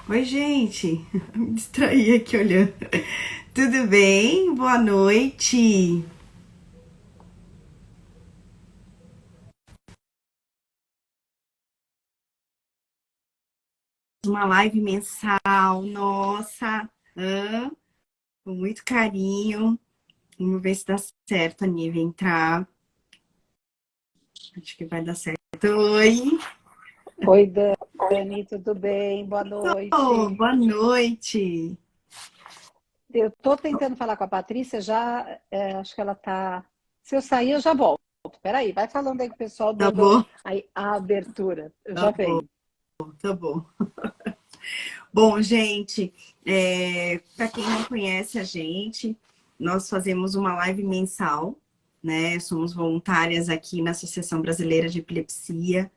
Oi, gente. Me distraí aqui olhando. Tudo bem? Boa noite. Uma live mensal, nossa. Com muito carinho. Vamos ver se dá certo a Nívia entrar. Acho que vai dar certo. Oi. Oi, Dani, tudo bem? Boa Oh, noite. boa noite. Eu estou tentando falar com a Patrícia, já acho que ela está. Se eu sair, eu já volto. Peraí, vai falando aí com o pessoal, Tá dando bom? aí a abertura. Eu Tá já bom, venho. tá bom. Bom, gente, para quem não conhece a gente, nós fazemos uma live mensal, né? Somos voluntárias aqui na Associação Brasileira de Epilepsia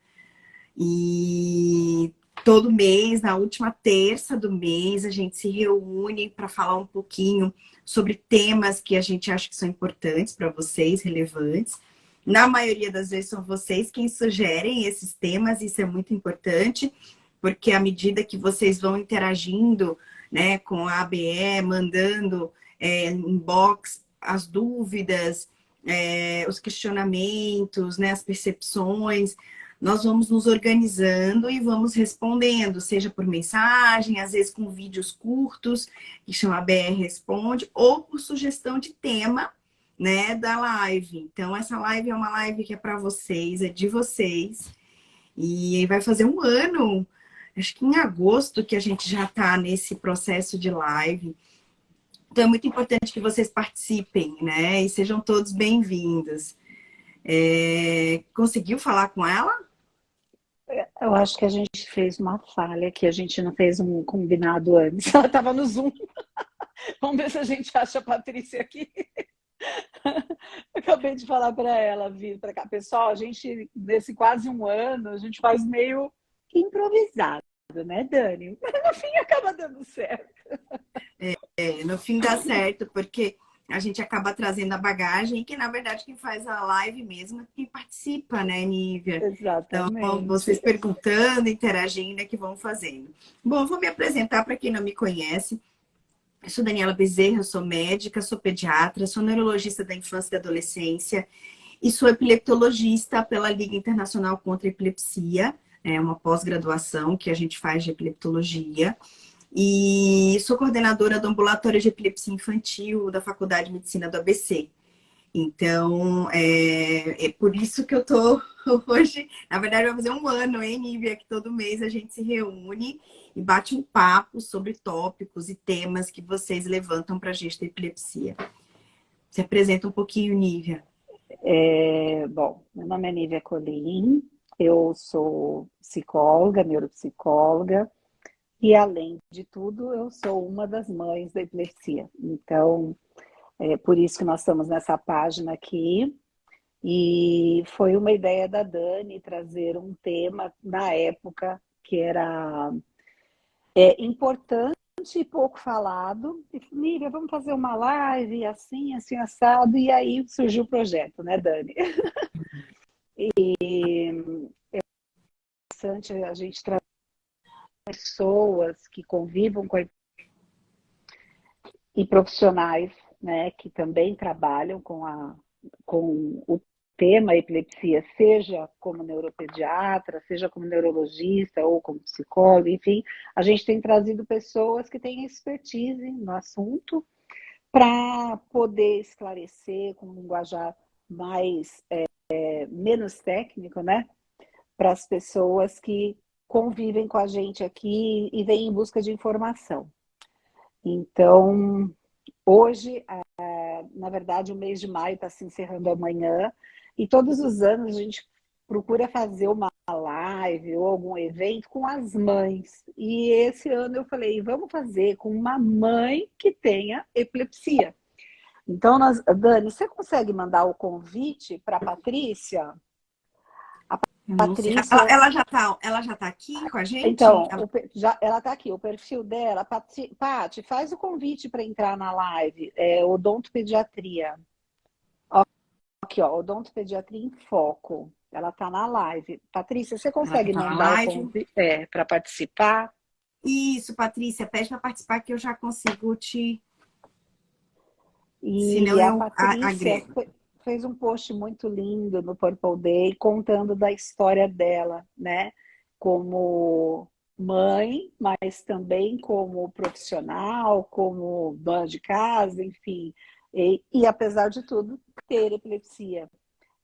e todo mês, na última terça do mês, a gente se reúne para falar um pouquinho sobre temas que a gente acha que são importantes para vocês, relevantes. Na maioria das vezes são vocês quem sugerem esses temas, isso é muito importante, porque à medida que vocês vão interagindo, né, com a ABE, mandando inbox as dúvidas, os questionamentos, né, as percepções, nós vamos nos organizando e vamos respondendo, seja por mensagem, às vezes com vídeos curtos, que chama BR Responde, ou por sugestão de tema, né, da live. Então, essa live é uma live que é para vocês, é de vocês. E vai fazer um ano, acho que em agosto, que a gente já está nesse processo de live. Então, é muito importante que vocês participem, né? E sejam todos bem-vindos. Conseguiu falar com ela? Eu acho que a gente fez uma falha, que a gente não fez um combinado antes. Ela estava no Zoom. Vamos ver se a gente acha a Patrícia aqui. Acabei de falar para ela vir para cá. Pessoal, a gente, nesse quase um ano, a gente faz meio que improvisado, né, Dani? Mas no fim acaba dando certo. No fim dá certo, porque a gente acaba trazendo a bagagem, que na verdade quem faz a live mesmo é quem participa, né, Nívia? Então, vocês Exatamente. perguntando, interagindo, é que vão fazendo. Bom, vou me apresentar para quem não me conhece. Eu sou Daniela Bezerra, eu sou médica, sou pediatra, sou neurologista da infância e da adolescência e sou epileptologista pela Liga Internacional contra a Epilepsia, é uma pós-graduação que a gente faz de epileptologia. E sou coordenadora do Ambulatório de Epilepsia Infantil da Faculdade de Medicina do ABC. Então, é por isso que eu tô hoje. Na verdade, vai fazer um ano, hein, Nívia, que todo mês a gente se reúne e bate um papo sobre tópicos e temas que vocês levantam para a gente da epilepsia. Se apresenta um pouquinho, Nívia. Bom, meu nome é Nívia Colim, eu sou psicóloga, neuropsicóloga, e além de tudo, eu sou uma das mães da epilepsia. Então, é por isso que nós estamos nessa página aqui. E foi uma ideia da Dani trazer um tema na época que era importante e pouco falado. E, Nívia, vamos fazer uma live assim, assim, assado. E aí surgiu o projeto, né, Dani? Interessante a gente trazer pessoas que convivam com e profissionais, né, que também trabalham com o tema epilepsia, seja como neuropediatra, seja como neurologista ou como psicólogo, enfim, a gente tem trazido pessoas que têm expertise no assunto para poder esclarecer com um linguajar mais menos técnico, né, para as pessoas que convivem com a gente aqui e vêm em busca de informação. Então, hoje, na verdade, o mês de maio está se encerrando amanhã, e todos os anos a gente procura fazer uma live ou algum evento com as mães. E esse ano eu falei, vamos fazer com uma mãe que tenha epilepsia. Então, Dani, você consegue mandar o convite para a Patrícia? A Eu não sei. Ela, Patrícia, ela já tá aqui com a gente? então, ela está aqui, o perfil dela, Pati, faz o convite para entrar na live, Odontopediatria. Aqui, ó, Odontopediatria em Foco. Ela está na live. Patrícia, você Ela consegue tá na mandar o live. convite para participar? Isso, Patrícia, pede para participar que eu já consigo te... Senão E a eu Patrícia agrego. fez um post muito lindo no Purple Day contando da história dela, né? Como mãe, mas também como profissional, como dona de casa, enfim. E apesar de tudo, ter epilepsia.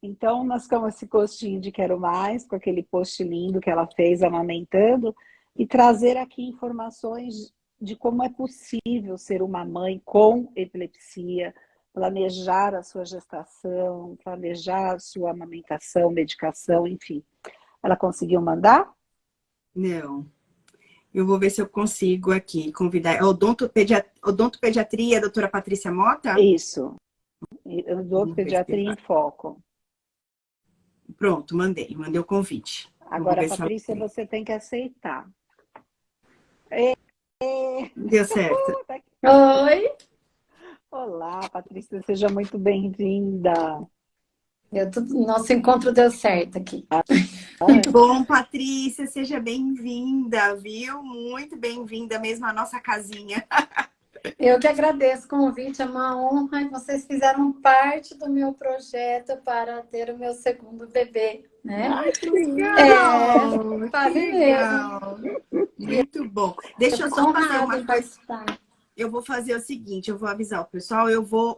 Então, nós ficamos esse gostinho de quero mais, com aquele post lindo que ela fez amamentando, e trazer aqui informações de como é possível ser uma mãe com epilepsia, planejar a sua gestação, planejar a sua amamentação, medicação, enfim. Ela conseguiu mandar? Não. Eu vou ver se eu consigo aqui convidar. É odontopediatria, doutora Patrícia Mota? Isso. Eu dou Vamos ver se pediatria em vai. foco. Pronto, mandei o convite. Vamos Agora, ver se ela Patrícia, tem. você tem que aceitar. Deu certo. Oi, Olá, Patrícia, seja muito bem-vinda. nosso encontro deu certo aqui. Que bom, Patrícia, seja bem-vinda, viu? Muito bem-vinda mesmo à nossa casinha. Eu que agradeço o convite, é uma honra e vocês fizeram parte do meu projeto para ter o meu segundo bebê, né? Ai, que legal! Que Quase mesmo. legal. Muito bom. Eu Deixa eu fico só fazer honrada uma em coisa. participar. Eu vou fazer o seguinte, eu vou avisar o pessoal,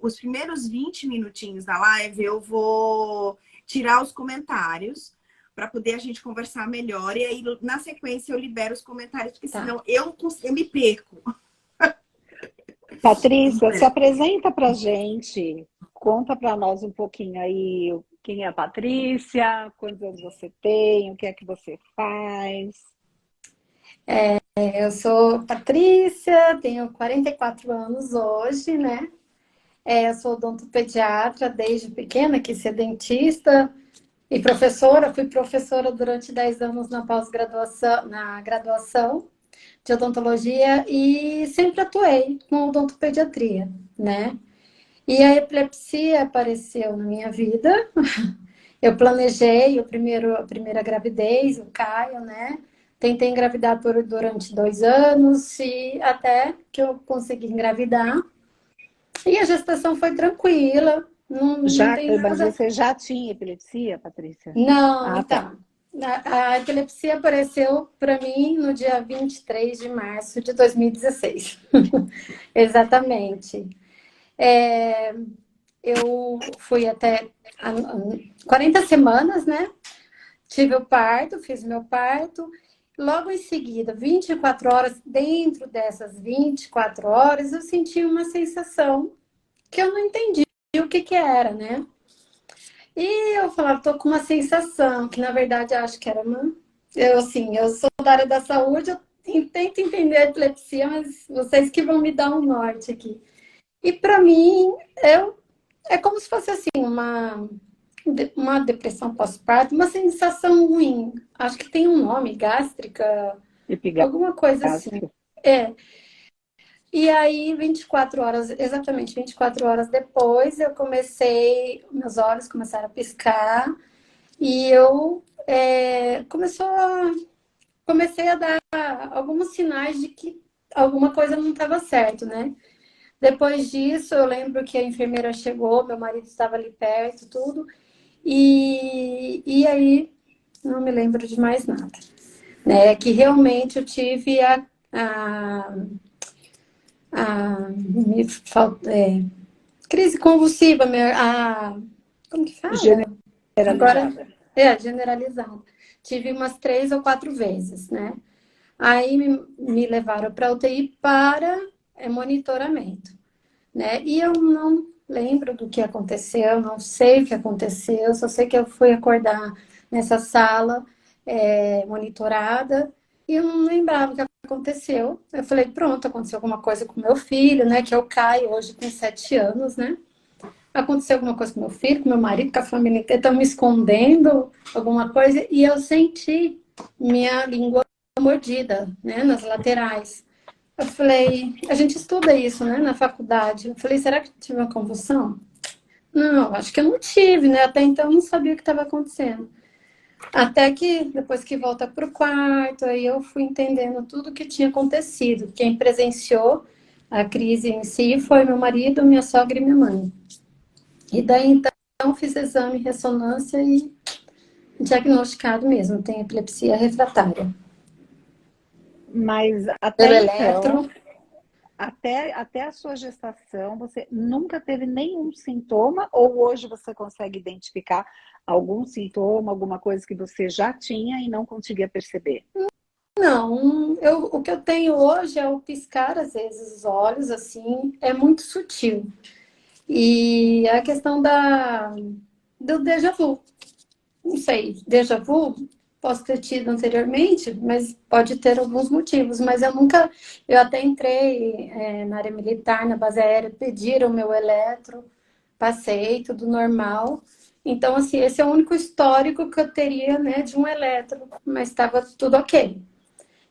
os primeiros 20 minutinhos da live, eu vou tirar os comentários para poder a gente conversar melhor. E aí, na sequência, eu libero os comentários, porque Tá. senão eu me perco. Patrícia, se apresenta para gente. Conta para nós um pouquinho aí quem é a Patrícia, quantos anos você tem, o que é que você faz. Eu sou Patrícia, tenho 44 anos hoje, né? Eu sou odontopediatra desde pequena, quis ser dentista e professora. Fui professora durante 10 anos na pós-graduação, na graduação de odontologia e sempre atuei com odontopediatria, né? E a epilepsia apareceu na minha vida. Eu planejei a primeira gravidez, o Caio, né? Tentei engravidar durante 2 anos e até que eu consegui engravidar. E a gestação foi tranquila, não Já, tem mas nada. você já tinha epilepsia, Patrícia? Não, Ah, tá. então. A epilepsia apareceu para mim no dia 23 de março de 2016. Exatamente. Eu fui até 40 semanas, né? Tive o parto, fiz meu parto. Logo em seguida, 24 horas, dentro dessas 24 horas, eu senti uma sensação que eu não entendi o que que era, né? E eu falava, tô com uma sensação, que na verdade eu acho que era uma. Eu, assim, eu sou da área da saúde, eu tento entender a epilepsia, mas vocês que vão me dar um norte aqui. E para mim, é como se fosse assim, uma depressão pós-parto, uma sensação ruim. Acho que tem um nome, gástrica, alguma coisa assim. Epigástrica. É. E aí, 24 horas, exatamente 24 horas depois, eu comecei, meus olhos começaram a piscar e comecei a dar alguns sinais de que alguma coisa não estava certo, né? Depois disso, eu lembro que a enfermeira chegou, meu marido estava ali perto, tudo, e aí não me lembro de mais nada, né? Que realmente eu tive a, crise convulsiva, como que fala? Agora, Generalizada. generalizada. Tive umas 3 ou 4 vezes, né? Aí me levaram para UTI para monitoramento, né? E eu não lembro do que aconteceu, não sei o que aconteceu, só sei que eu fui acordar nessa sala monitorada e eu não lembrava o que aconteceu. Eu falei, pronto, aconteceu alguma coisa com meu filho, né? Que é o Caio, hoje com 7 anos, né? Aconteceu alguma coisa com meu filho, com meu marido, com a família inteira, estão me escondendo alguma coisa e eu senti minha língua mordida, né? Nas laterais. Eu falei, a gente estuda isso, né, na faculdade. Eu falei, será que eu tive uma convulsão? Não, acho que eu não tive, né? Até então eu não sabia o que estava acontecendo. Até que, depois que volta para o quarto, aí eu fui entendendo tudo o que tinha acontecido. Quem presenciou a crise em si foi meu marido, minha sogra e minha mãe. E daí, então, fiz exame, ressonância e diagnosticado mesmo, tem epilepsia refratária. Mas até Pelo então, eletro, até a sua gestação, você nunca teve nenhum sintoma, ou hoje você consegue identificar algum sintoma, alguma coisa que você já tinha e não conseguia perceber? não. O que eu tenho hoje é o piscar, às vezes, os olhos, assim, é muito sutil. E a questão do déjà vu. Não sei, déjà vu posso ter tido anteriormente, mas pode ter alguns motivos. Mas eu nunca, eu até entrei na área militar, na base aérea, pediram o meu eletro, passei, tudo normal. Então, assim, esse é o único histórico que eu teria, né, de um eletro, mas estava tudo ok.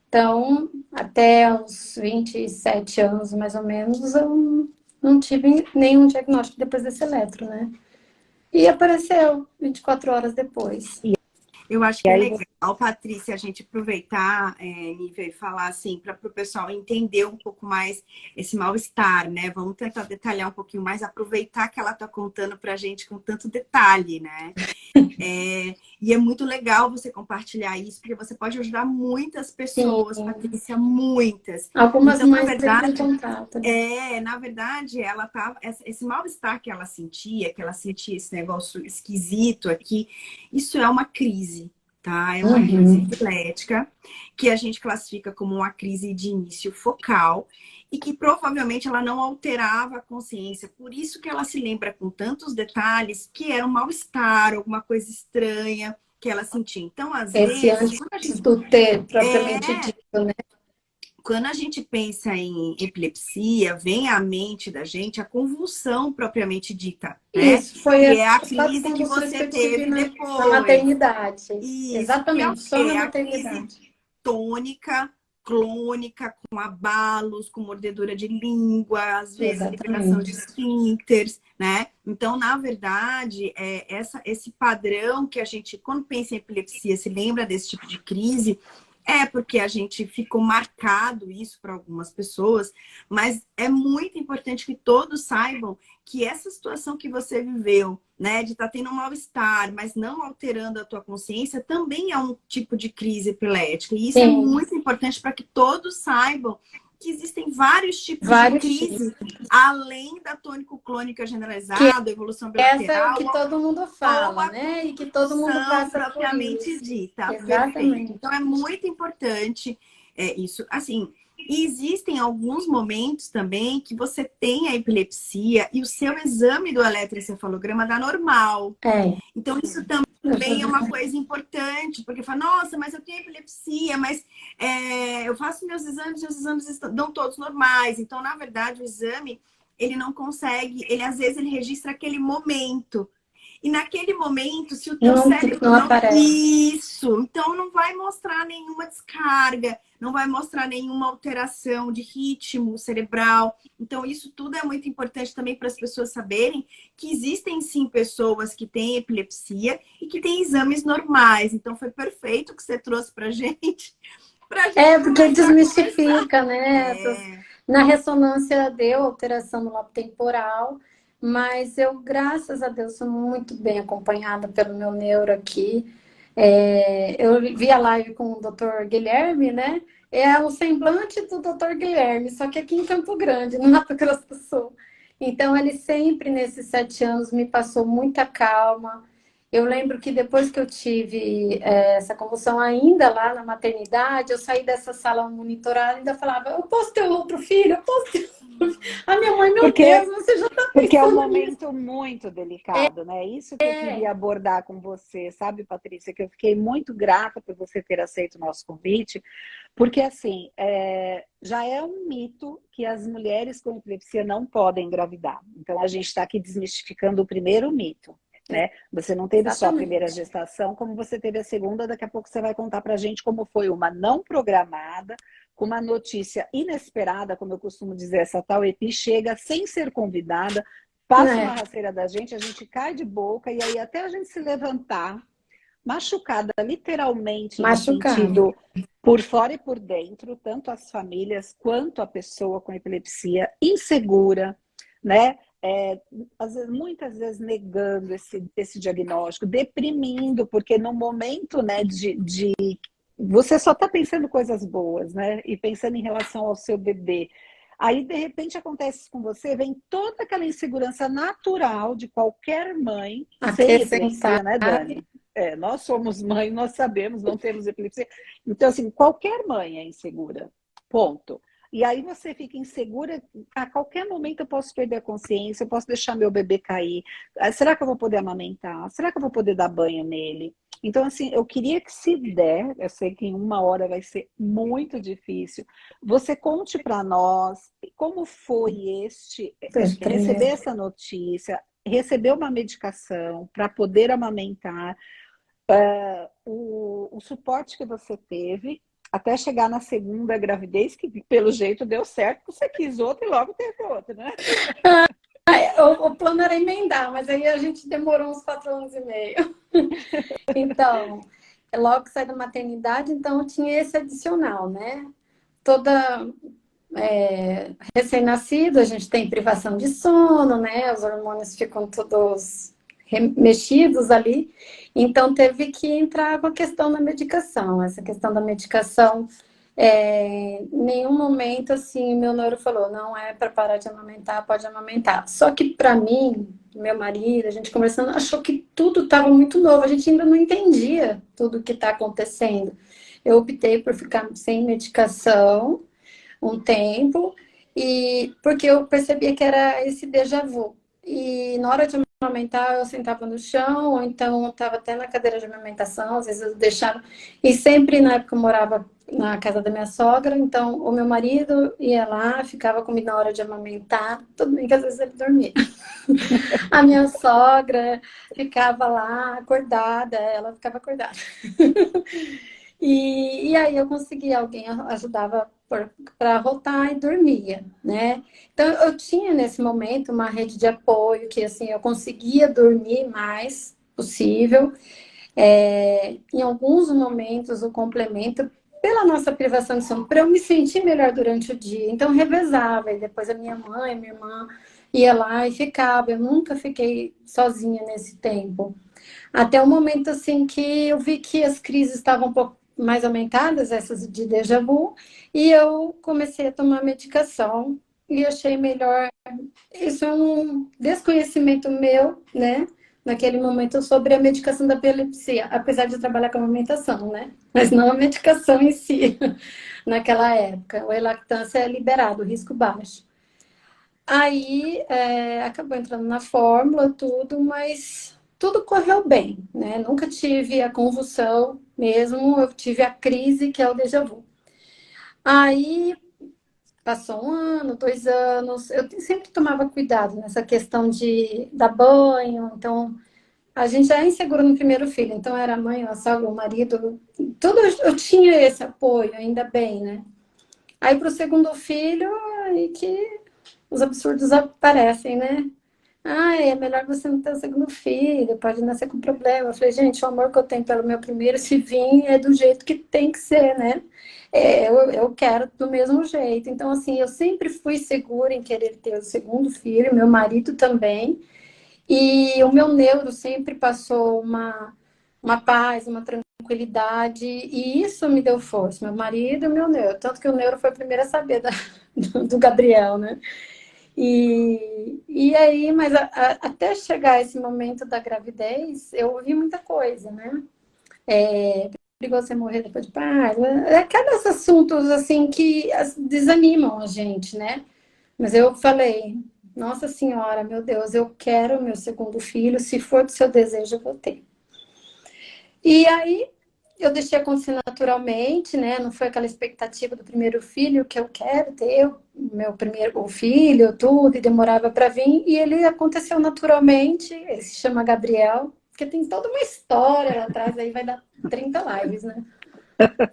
Então, até os 27 anos, mais ou menos, eu não tive nenhum diagnóstico depois desse eletro, né? E apareceu 24 horas depois. Eu acho E que é aí você legal, Patrícia, a gente aproveitar, Nívia, e falar assim, para o pessoal entender um pouco mais esse mal-estar, né? Vamos tentar detalhar um pouquinho mais, aproveitar que ela está contando para a gente com tanto detalhe, né? E é muito legal você compartilhar isso, porque você pode ajudar muitas Sim, pessoas, Patrícia, muitas. algumas Então, na mães entram em verdade, contato, né? ela tava, esse mal-estar que ela sentia esse negócio esquisito aqui, isso é uma crise, tá? É uma crise Uhum. epilética, que a gente classifica como uma crise de início focal, e que provavelmente ela não alterava a consciência. Por isso que ela se lembra com tantos detalhes que era um mal-estar, alguma coisa estranha que ela sentia. Então, às Esse vezes, antes do ter propriamente é, dito, né? quando a gente pensa em epilepsia, vem à mente da gente a convulsão propriamente dita, né? Isso, foi Que é a as quatro crise que convulsões que você eu tive teve na depois. maternidade. Isso, que é o Exatamente, quê? só na É a crise maternidade. tônica, clônica, com abalos, com mordedura de língua, às vezes liberação de Exatamente. esfíncteres, né? Então, na verdade, esse padrão que a gente, quando pensa em epilepsia, se lembra desse tipo de crise, é porque a gente ficou marcado isso para algumas pessoas, mas é muito importante que todos saibam que essa situação que você viveu, né, de estar tendo um mal-estar, mas não alterando a tua consciência, também é um tipo de crise epilética. E isso é Sim, muito importante para que todos saibam que existem vários tipos de vários tipos. crise, além da tônico-clônica Que generalizada, evolução essa é o bilateral, que todo mundo ou fala, a né? E que todo mundo convulsão passa por propriamente isso. dita. Perfeito. Então, Exatamente. é muito importante isso. Assim, e existem alguns momentos também que você tem a epilepsia e o seu exame do eletroencefalograma dá normal. É, Então, isso eu já também é vi uma também. coisa importante, porque fala, nossa, mas eu tenho epilepsia, mas eu faço meus exames dão todos normais. Então, na verdade, o exame, ele não consegue, ele às vezes ele registra aquele momento. E naquele momento, se o teu Não, cérebro não não... aparece. Isso! Então não vai mostrar nenhuma descarga, não vai mostrar nenhuma alteração de ritmo cerebral. Então isso tudo é muito importante também para as pessoas saberem que existem sim pessoas que têm epilepsia e que têm exames normais. Então foi perfeito o que você trouxe para gente É, porque começar a conversar. desmistifica, né? É, Na ressonância deu alteração no lobo temporal, mas eu, graças a Deus, sou muito bem acompanhada pelo meu neuro aqui. Eu vi a live com o Dr. Guilherme, né? É o semblante do Dr. Guilherme, só que aqui em Campo Grande, no Mato Grosso do Sul. Então, ele sempre, nesses 7 anos, me passou muita calma. Eu lembro que depois que eu tive essa convulsão ainda lá na maternidade, eu saí dessa sala monitorada e ainda falava, eu posso ter outro filho? Eu posso ter outro filho? A minha mãe, meu Porque Deus, você já está Porque é um pensando nisso? momento muito delicado, né? Isso que eu queria abordar com você, sabe, Patrícia? Que eu fiquei muito grata por você ter aceito o nosso convite, porque assim, já é um mito que as mulheres com epilepsia não podem engravidar. Então a gente está aqui desmistificando o primeiro mito, né? Você não teve só a primeira Exatamente. gestação, como você teve a segunda, daqui a pouco você vai contar pra gente como foi uma não programada, com uma notícia inesperada, como eu costumo dizer, essa tal EPI chega sem ser convidada, passa uma É, rasteira da gente, a gente cai de boca, e aí até a gente se levantar machucada, literalmente, no Machucada. sentido por fora e por dentro, tanto as famílias quanto a pessoa com epilepsia, insegura, né? Muitas vezes negando esse diagnóstico, deprimindo, porque no momento, né, de você só está pensando coisas boas, né? E pensando em relação ao seu bebê. Aí, de repente, acontece isso com você, vem toda aquela insegurança natural de qualquer mãe sem Acrescentar. epilepsia, né, Dani? Nós somos mãe, nós sabemos, não temos epilepsia. Então, assim, qualquer mãe é insegura. Ponto. E aí você fica insegura, a qualquer momento eu posso perder a consciência, eu posso deixar meu bebê cair. Será que eu vou poder amamentar? Será que eu vou poder dar banho nele? Então, assim, eu queria que se der, eu sei que em 1 hora vai ser muito difícil, você conte para nós como foi receber essa notícia, receber uma medicação para poder amamentar, o suporte que você teve até chegar na segunda gravidez, que pelo jeito deu certo, você quis outro e logo teve outro, né? O plano era emendar, mas aí a gente demorou uns 4 anos e meio. Então, logo que saí da maternidade, então tinha esse adicional, né? Toda recém-nascido, a gente tem privação de sono, né? Os hormônios ficam todos mexidos ali. Então, teve que entrar com a questão da medicação. Essa questão da medicação, em nenhum momento, assim, meu neuro falou, não é para parar de amamentar, pode amamentar. Só que, para mim, meu marido, a gente conversando, achou que tudo estava muito novo. A gente ainda não entendia tudo o que está acontecendo. Eu optei por ficar sem medicação um tempo, e porque eu percebia que era esse déjà vu. E na hora de amamentar, eu sentava no chão, ou então eu estava até na cadeira de amamentação, às vezes eu deixava. E sempre, na época, eu morava na casa da minha sogra, então o meu marido ia lá, ficava comigo na hora de amamentar, tudo bem que às vezes ele dormia. A minha sogra ficava lá acordada, ela ficava acordada. E aí eu conseguia, alguém ajudava para rotar e dormia, né? Então eu tinha nesse momento uma rede de apoio que assim eu conseguia dormir mais possível. Em alguns momentos o complemento pela nossa privação de sono, para eu me sentir melhor durante o dia. Então revezava, e depois a minha mãe, minha irmã ia lá e ficava. Eu nunca fiquei sozinha nesse tempo. Até o momento assim que eu vi que as crises estavam um pouco mais aumentadas, essas de déjà vu, e eu comecei a tomar medicação e achei melhor. Isso é um desconhecimento meu, né? Naquele momento sobre a medicação da epilepsia, apesar de trabalhar com amamentação, né? Mas não a medicação em si, naquela época. O lactância é liberado, risco baixo. Aí acabou entrando na fórmula, tudo, mas tudo correu bem, né? Nunca tive a convulsão mesmo, eu tive a crise, que é o déjà vu. Aí passou 1 ano, 2 anos, eu sempre tomava cuidado nessa questão de dar banho, então a gente já é inseguro no primeiro filho, então era a mãe, a sogra, o marido, tudo eu tinha esse apoio, ainda bem, né? Aí pro segundo filho, aí que os absurdos aparecem, né? Ah, é melhor você não ter o segundo filho, pode nascer com problema. Eu falei, gente, o amor que eu tenho pelo meu primeiro, se vir, é do jeito que tem que ser, né? Eu quero do mesmo jeito. Então, assim, eu sempre fui segura em querer ter o segundo filho, meu marido também. E o meu neuro sempre passou uma paz, uma tranquilidade, e isso me deu força, meu marido e o meu neuro. Tanto que o neuro foi o primeiro a saber do Gabriel, né? E aí, mas até chegar esse momento da gravidez, eu ouvi muita coisa, né? Perigoso você morrer depois de parto. Aqueles assuntos, assim, que desanimam a gente, né? Mas eu falei, nossa senhora, meu Deus, eu quero meu segundo filho, se for do seu desejo, eu vou ter. E aí, eu deixei acontecer naturalmente, né? Não foi aquela expectativa do primeiro filho que eu quero ter, o meu primeiro filho, tudo, e demorava para vir. E ele aconteceu naturalmente. Ele se chama Gabriel, porque tem toda uma história lá atrás, aí vai dar 30 lives, né?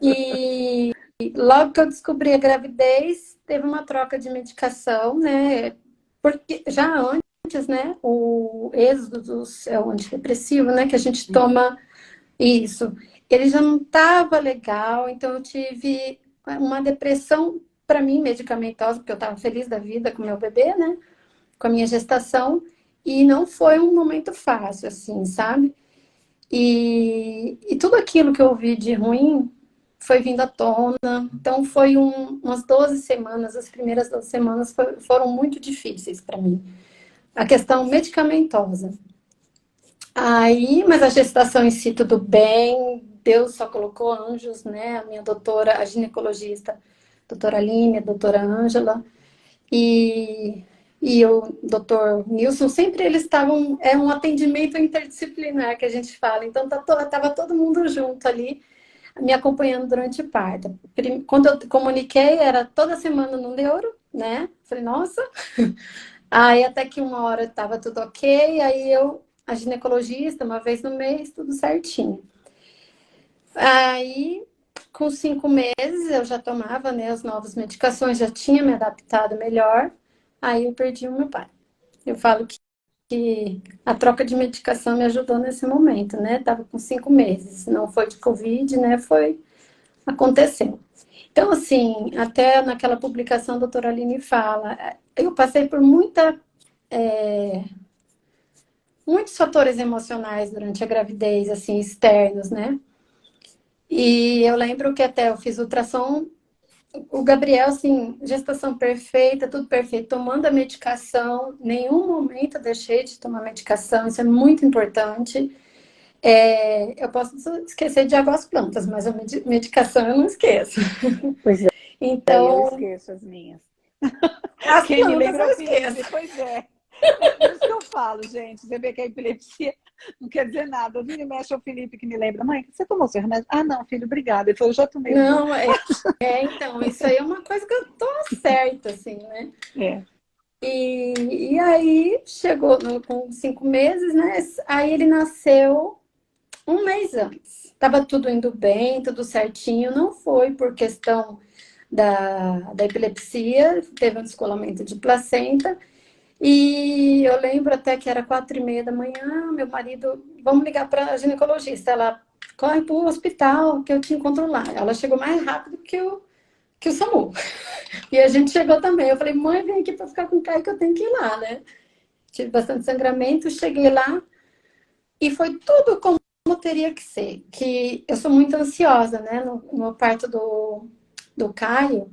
E logo que eu descobri a gravidez, teve uma troca de medicação, né? Porque já antes, né? O êxodo é o antidepressivo, né? Que a gente toma Isso. Ele já não estava legal, então eu tive uma depressão, para mim, medicamentosa, porque eu estava feliz da vida com meu bebê, né? Com a minha gestação, e não foi um momento fácil, assim, sabe? E tudo aquilo que eu ouvi de ruim foi vindo à tona. Então, foi umas 12 semanas, as primeiras 12 semanas foram muito difíceis para mim. A questão medicamentosa. Aí, mas a gestação em si, tudo bem. Deus só colocou anjos, né? A minha doutora, a ginecologista, doutora Aline, a doutora Ângela, e, e o doutor Nilson, sempre eles estavam, é um atendimento interdisciplinar que a gente fala, então tava todo mundo junto ali, me acompanhando durante o parto. Quando eu comuniquei, era toda semana no neuro, né? Falei, nossa. Aí até que uma hora estava tudo ok, aí a ginecologista, uma vez no mês, tudo certinho. Aí, com 5 meses, eu já tomava, né, as novas medicações, já tinha me adaptado melhor. Aí eu perdi o meu pai. Eu falo que a troca de medicação me ajudou nesse momento, né? Tava com 5 meses. Não foi de Covid, né? Aconteceu. Então, assim, até naquela publicação a doutora Aline fala, eu passei por muitos fatores emocionais durante a gravidez, assim, externos, né? E eu lembro que até eu fiz ultrassom, o Gabriel, assim, gestação perfeita, tudo perfeito, tomando a medicação, nenhum momento eu deixei de tomar medicação, isso é muito importante. Eu posso esquecer de água às plantas, mas a medicação eu não esqueço. Pois é, eu Então, esqueço as minhas. as Quem me plantas lembra é eu o esqueço. Felipe, pois é. É por isso que eu falo, gente. Você vê que a epilepsia não quer dizer nada. Vira e mexe é o Felipe que me lembra. Mãe, você tomou seu remédio? Ah, não, filho, obrigada. Ele falou, eu já tomei o meu. Não, então, isso aí é uma coisa que eu tô certa, assim, né? É. E aí chegou com 5 meses, né? Aí ele nasceu um mês antes. Tava tudo indo bem, tudo certinho. Não foi por questão da epilepsia, teve um descolamento de placenta. E eu lembro até que era 4h30 da manhã, meu marido, vamos ligar para a ginecologista. Ela corre para o hospital que eu te encontro lá. Ela chegou mais rápido que o SAMU. E a gente chegou também. Eu falei, mãe, vem aqui para ficar com o Caio que eu tenho que ir lá, né? Tive bastante sangramento, cheguei lá e foi tudo como teria que ser. Que eu sou muito ansiosa, né? No parto do Caio,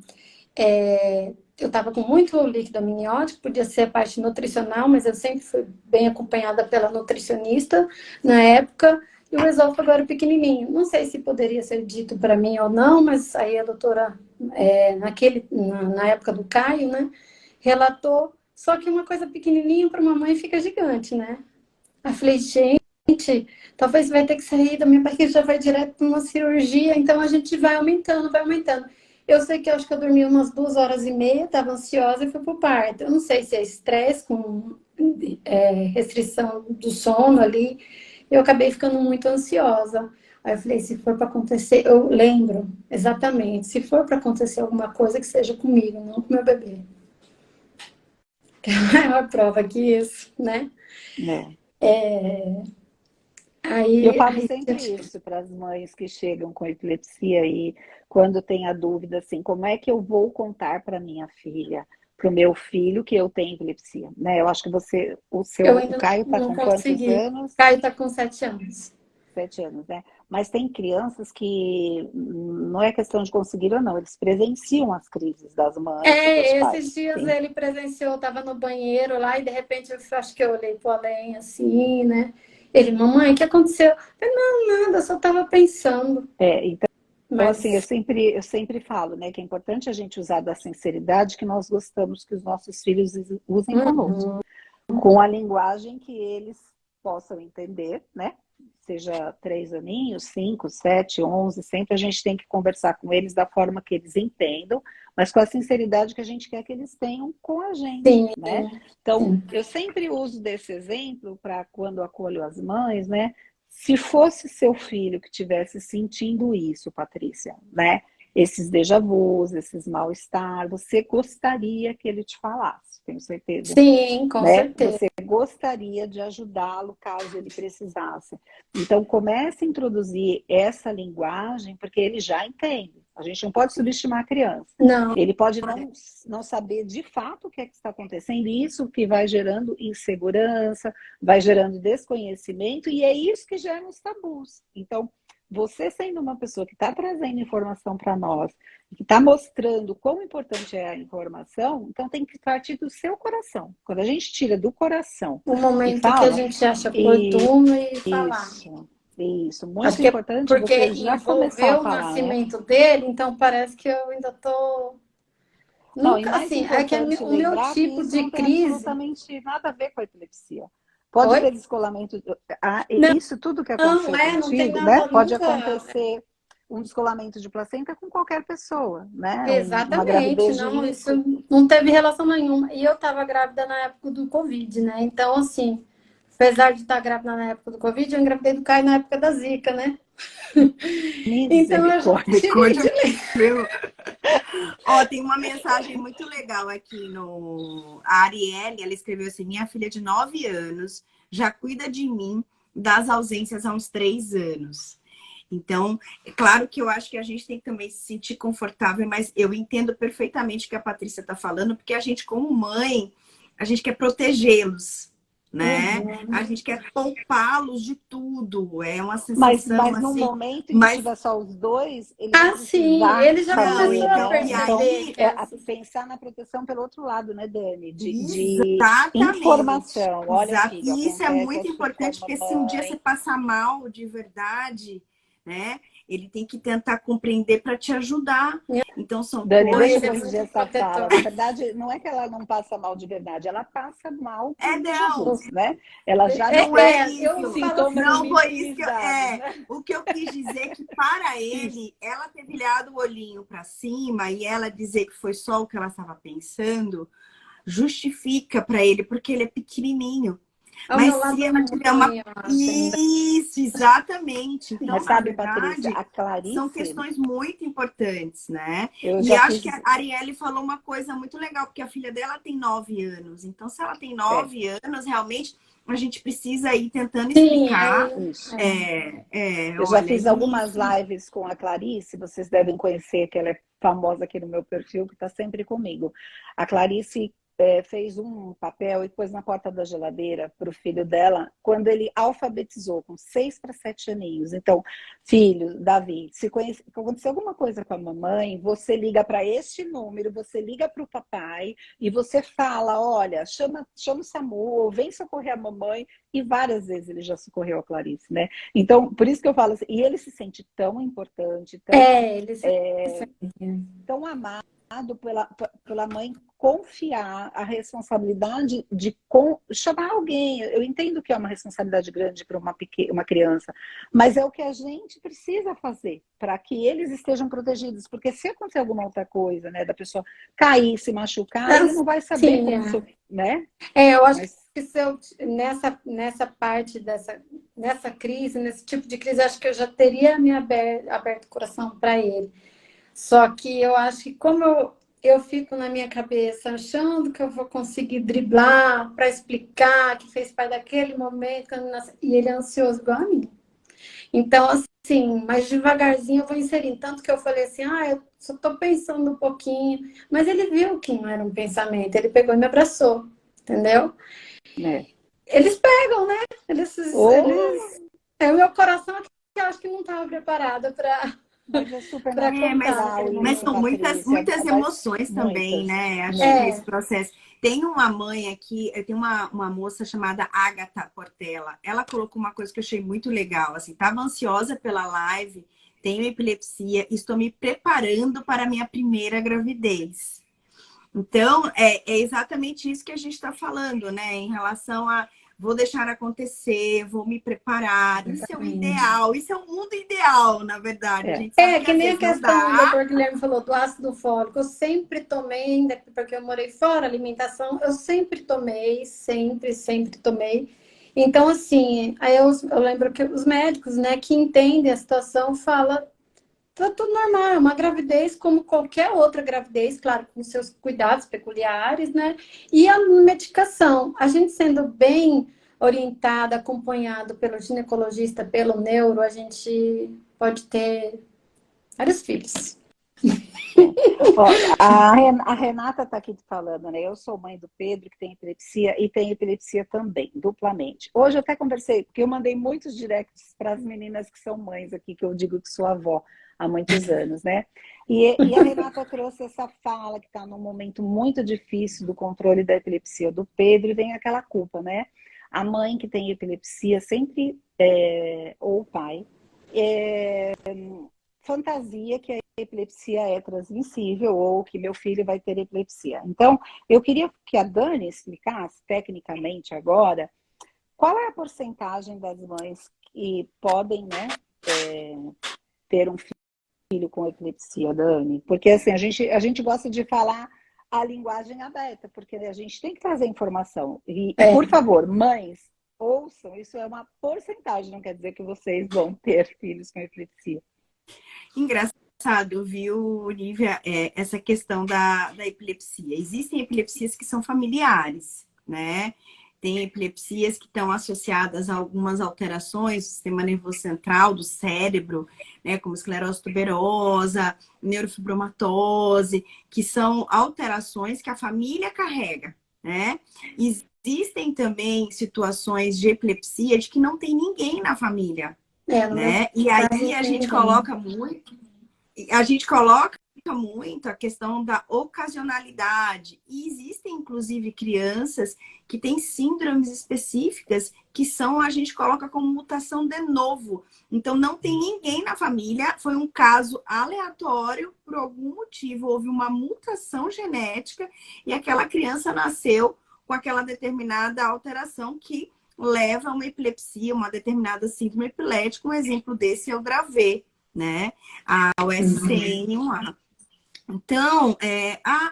eu estava com muito líquido amniótico, podia ser a parte nutricional, mas eu sempre fui bem acompanhada pela nutricionista na época, e o esôfago era pequenininho. Não sei se poderia ser dito para mim ou não, mas aí a doutora, na época do Caio, né, relatou, só que uma coisa pequenininha para uma mãe fica gigante, né? Aí eu falei, gente, talvez vai ter que sair da minha barriga, já vai direto para uma cirurgia, então a gente vai aumentando, vai aumentando. Eu sei que eu acho que eu dormi umas 2h30, estava ansiosa e fui pro parto. Eu não sei se é estresse com restrição do sono ali. Eu acabei ficando muito ansiosa. Aí eu falei, se for para acontecer, eu lembro exatamente, se for para acontecer alguma coisa, que seja comigo, não com meu bebê. É maior prova que isso, né? É. Eu Aí, falo aí sempre isso para as mães que chegam com epilepsia e quando tem a dúvida assim, como é que eu vou contar para minha filha, para o meu filho que eu tenho epilepsia, né? Eu acho que eu o ainda Caio está não com quantos consegui. anos? Caio tá com 7 anos. 7 anos, né? Mas tem crianças que não é questão de conseguir ou não, eles presenciam as crises das mães e dos Esses pais. dias Sim. ele presenciou, tava no banheiro lá e de repente eu acho que eu olhei pro além assim, né? Ele, mamãe, o que aconteceu? Eu falei, não, nada, eu só tava pensando. Então, assim, Mas, eu sempre falo, né, que é importante a gente usar da sinceridade que nós gostamos que os nossos filhos usem conosco, uhum, com a linguagem que eles possam entender, né? Seja 3 aninhos, 5, 7, 11, sempre a gente tem que conversar com eles da forma que eles entendam, mas com a sinceridade que a gente quer que eles tenham com a gente, sim, né? Então, sim. eu sempre uso desse exemplo para quando acolho as mães, né? Se fosse seu filho que estivesse sentindo isso, Patrícia, né? Esses déjà vus, esses mal-estar, você gostaria que ele te falasse. tenho certeza. Sim, com Né? certeza. Você gostaria de ajudá-lo caso ele precisasse. Então, comece a introduzir essa linguagem, porque ele já entende. A gente não pode subestimar a criança. Não, Ele pode não saber de fato o que é que está acontecendo, e isso que vai gerando insegurança, vai gerando desconhecimento, e é isso que gera os tabus. Então, você sendo uma pessoa que está trazendo informação para nós, que está mostrando quão importante é a informação, então tem que partir do seu coração. Quando a gente tira do coração o e momento que a fala, gente acha e oportuno e falar. isso, Acho muito que é importante porque você já começar a envolveu o falar, né? nascimento dele, então parece que eu ainda tô. Não, e Nunca, mais assim, é que importante o meu lembrar que tipo isso de não tem crise. absolutamente nada a ver com a epilepsia. Pode Oi? ter descolamento, Não, isso tudo que não, aconteceu não tem contigo, né? nada, Pode nunca. acontecer um descolamento de placenta com qualquer pessoa, né? Uma Exatamente, gravidez de não, isso risco. não teve relação nenhuma. E eu estava grávida na época do Covid, né? Então, assim, apesar de estar grávida na época do Covid, eu engravidei do Caio na época da Zika, né? Então, eu já Misericórdia. tive Misericórdia, de ler. meu. Ó, tem uma mensagem muito legal aqui no... A Arielle, ela escreveu assim, minha filha de 9 anos já cuida de mim das ausências há uns 3 anos. Então, é claro que eu acho que a gente tem que também se sentir confortável, mas eu entendo perfeitamente o que a Patrícia está falando, porque a gente, como mãe, a gente quer protegê-los, né? A Uhum. gente quer poupá-los de tudo. É uma sensação Mas no assim, momento em que mas tiver só os dois, ele vai Ah, sim, precisar ele já não, começou fazer, a então, né? e Então, perceber aí que essas. pensar na proteção pelo outro lado, né, Dani? De exatamente. informação. Olha, filho, E isso é acontece muito assim com a importante, porque se um dia você mamãe. passar mal de verdade, né? Ele tem que tentar compreender para te ajudar. Então, são Dani, deixa eu Ele é coisas. corrigir muito essa protetor. fala. Na verdade, não é que ela não passa mal de verdade, ela passa mal É, com déjà não, vu, né? Ela já não não é tem Eu isso. falo sintomas Não assim, foi isso que eu. minimizados, É, né? o que eu quis dizer é que, para Isso. ele, ela ter virado o olhinho para cima e ela dizer que foi só o que ela estava pensando, justifica para ele, porque ele é pequenininho. ao Mas meu lado se da ela tiver uma. mãe, eu acho ainda. Isso, exatamente. Então, Mas na sabe, Patrícia, verdade, a são Clarice, questões muito importantes, né? eu E já acho que a fiz. Arielle falou uma coisa muito legal, porque a filha dela tem 9 anos. Então, se ela tem É, 9 anos, realmente a gente precisa ir tentando Sim, aí. explicar. isso. Eu já Olha, fiz algumas isso. lives com a Clarice, vocês devem conhecer, que ela é famosa aqui no meu perfil, que está sempre comigo. A Clarice fez um papel e pôs na porta da geladeira para o filho dela, quando ele alfabetizou, com 6 para 7 aninhos. Então, filho, Davi, se acontecer alguma coisa com a mamãe, você liga para este número, você liga para o papai e você fala, olha, chama o SAMU, vem socorrer a mamãe. E várias vezes ele já socorreu a Clarice, né? Então, por isso que eu falo assim, e ele se sente tão importante, Ele se. tão amado pela mãe confiar a responsabilidade de chamar alguém. Eu entendo que é uma responsabilidade grande para uma criança, mas é o que a gente precisa fazer para que eles estejam protegidos, porque se acontecer alguma outra coisa, né, da pessoa cair, se machucar, ele não vai saber Sim, como, né? eu acho Mas, que se eu, nessa parte nessa crise, nesse tipo de crise, acho que eu já teria me aberto o coração para ele. Só que eu acho que como eu fico na minha cabeça achando que eu vou conseguir driblar para explicar que fez parte daquele momento, e ele é ansioso igual a mim. Então, assim, mais devagarzinho eu vou inserindo. Tanto que eu falei assim, eu só estou pensando um pouquinho. Mas ele viu que não era um pensamento, ele pegou e me abraçou, entendeu? né? Eles pegam, né? Oh, É o meu coração que eu acho que não estava preparado mas é super para contar Mas, naquele natural mas isso, momento. são muitas, Patrícia. muitas Mas emoções também, muitas, né? Acho que muitas. nesse processo. Tem uma mãe aqui, tem uma moça chamada Agatha Portela. Ela colocou uma coisa que eu achei muito legal. Assim, estava ansiosa pela live, tenho epilepsia, estou me preparando para a minha primeira gravidez. Então, é exatamente isso que a gente está falando, né? Em relação a vou deixar acontecer, vou me preparar. Isso é o Exatamente. ideal, isso é o mundo ideal, na verdade. A É. gente sabe que Que às nem a vezes não questão, o dá. doutor Guilherme falou do ácido fólico. Eu sempre tomei, ainda porque eu morei fora, alimentação, eu sempre tomei, sempre tomei. Então, assim, aí eu lembro que os médicos, né, que entendem a situação, falam tá tudo normal, é uma gravidez como qualquer outra gravidez, claro, com seus cuidados peculiares, né? E a medicação, a gente sendo bem orientada, acompanhado pelo ginecologista, pelo neuro, a gente pode ter vários filhos. Ó, a Renata está aqui falando, né? Eu sou mãe do Pedro, que tem epilepsia, e tem epilepsia também, duplamente. Hoje eu até conversei, porque eu mandei muitos directs para as meninas que são mães aqui, que eu digo que sou avó há muitos anos, né? E a Renata trouxe essa fala que está num momento muito difícil do controle da epilepsia do Pedro, e vem aquela culpa, né? A mãe que tem epilepsia sempre, ou o pai, fantasia que a epilepsia é transmissível ou que meu filho vai ter epilepsia. Então, eu queria que a Dani explicasse tecnicamente agora qual é a porcentagem das mães que podem, né, ter um filho com epilepsia, Dani? Porque assim, a gente gosta de falar a linguagem aberta, porque a gente tem que trazer informação. E por favor, mães, ouçam, isso é uma porcentagem, não quer dizer que vocês vão ter filhos com epilepsia. Engraçado, viu, Lívia, essa questão da epilepsia. Existem epilepsias que são familiares, né? Tem epilepsias que estão associadas a algumas alterações do sistema nervoso central, do cérebro, né? Como esclerose tuberosa, neurofibromatose, que são alterações que a família carrega, né? Existem também situações de epilepsia de que não tem ninguém na família, né? E aí a gente coloca muito a questão da ocasionalidade. E existem, inclusive, crianças que têm síndromes específicas que a gente coloca como mutação de novo. Então, não tem ninguém na família, foi um caso aleatório, por algum motivo, houve uma mutação genética e aquela criança nasceu com aquela determinada alteração que leva a uma epilepsia, uma determinada síndrome epilética. Um exemplo desse é o Dravet, né? O SCN1A. Então,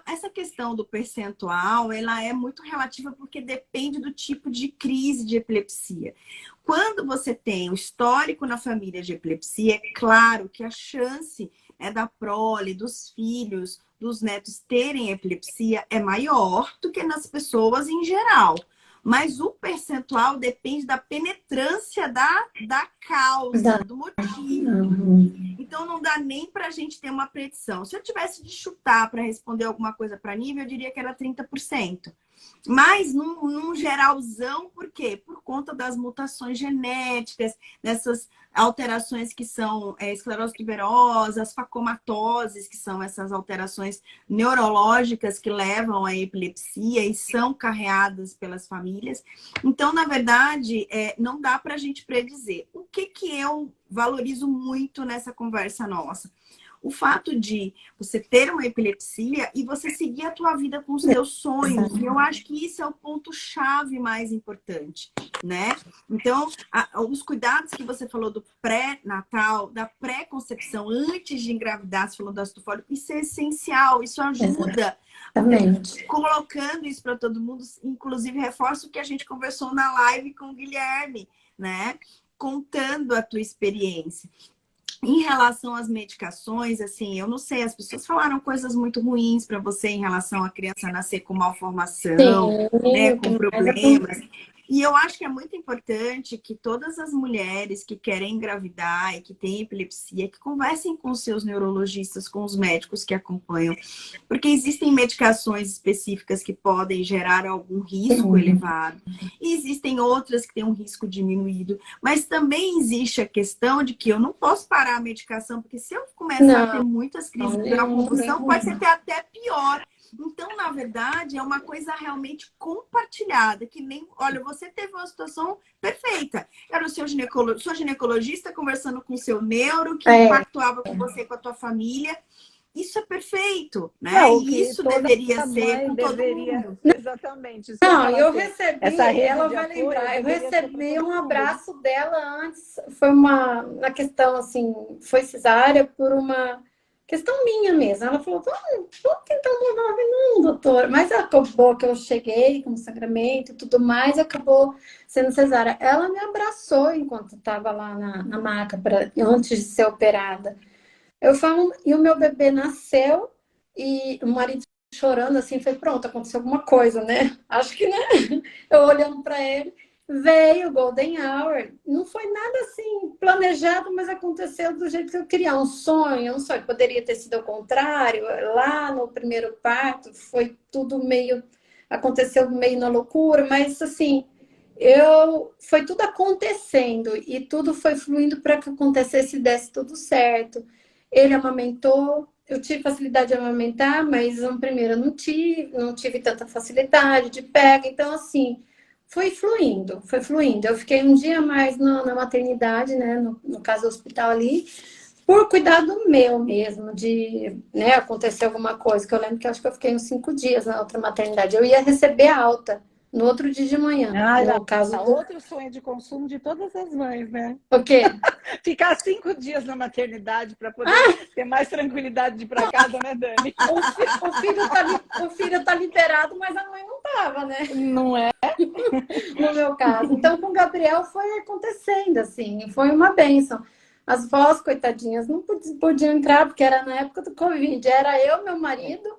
essa questão do percentual, ela é muito relativa porque depende do tipo de crise de epilepsia. Quando você tem o histórico na família de epilepsia, é claro que a chance da prole, dos filhos, dos netos terem epilepsia é maior do que nas pessoas em geral. Mas o percentual depende da penetrância da causa, do motivo. Então, não dá nem para a gente ter uma predição. Se eu tivesse de chutar para responder alguma coisa para a Nívia, eu diria que era 30%. Mas, num geralzão, por quê? Por conta das mutações genéticas, dessas alterações que são esclerose tuberosa, as facomatoses, que são essas alterações neurológicas que levam à epilepsia e são carreadas pelas famílias. Então, na verdade, não dá para a gente predizer. O que eu valorizo muito nessa conversa nossa? O fato de você ter uma epilepsia e você seguir a tua vida com os teus sonhos. E eu acho que isso é o ponto-chave mais importante, né? Então, os cuidados que você falou do pré-natal, da pré-concepção, antes de engravidar, você falou do ácido fólico, isso é essencial, isso ajuda. Exatamente. Colocando isso para todo mundo, inclusive reforço o que a gente conversou na live com o Guilherme, né? Contando a tua experiência. Em relação às medicações, assim, eu não sei, as pessoas falaram coisas muito ruins para você em relação à criança nascer com malformação, né, com problemas. E eu acho que é muito importante que todas as mulheres que querem engravidar e que têm epilepsia, que conversem com os seus neurologistas, com os médicos que acompanham, porque existem medicações específicas que podem gerar algum risco elevado, e existem outras que têm um risco diminuído, mas também existe a questão de que eu não posso parar a medicação, porque se eu começar a ter muitas crises de convulsão, pode ser até pior. Então, na verdade, é uma coisa realmente compartilhada, que nem, olha, você teve uma situação perfeita. Era o seu sua ginecologista conversando com o seu neuro, que impactuava com você e com a tua família. Isso é perfeito, né? E isso deveria ser com todo mundo. Exatamente. Não, eu recebi, ela vai lembrar, eu recebi um abraço dela antes, foi na questão, assim, foi cesárea por uma questão minha mesmo. Ela falou, vamos tentar mudar, não, doutora. Mas acabou que eu cheguei com sangramento e tudo mais, acabou sendo cesárea. Ela me abraçou enquanto estava lá na maca, antes de ser operada. Eu falo, e o meu bebê nasceu e o marido chorando assim, foi pronto, aconteceu alguma coisa, né? Acho que, né? Eu olhando para ele, veio o Golden Hour. Não foi nada assim planejado, mas aconteceu do jeito que eu queria. Um sonho. Poderia ter sido ao contrário. Lá no primeiro parto, foi tudo meio. Aconteceu meio na loucura, mas assim, foi tudo acontecendo e tudo foi fluindo para que acontecesse e desse tudo certo. Ele amamentou, eu tive facilidade de amamentar, mas no primeiro eu não tive tanta facilidade de pega, então assim, foi fluindo, foi fluindo. Eu fiquei um dia mais na maternidade, né, no caso do hospital ali, por cuidado meu mesmo, de, né, acontecer alguma coisa, que eu lembro que eu acho que eu fiquei uns 5 dias na outra maternidade. Eu ia receber alta no outro dia de manhã, no caso do... Outro sonho de consumo de todas as mães, né? O quê? Ficar 5 dias na maternidade para poder ter mais tranquilidade de ir para casa, né, Dani? O filho tá liberado, mas a mãe não tava, né? Não é? No meu caso. Então, com o Gabriel foi acontecendo, assim, foi uma bênção. As vós, coitadinhas, não podiam entrar, porque era na época do Covid. Era eu, meu marido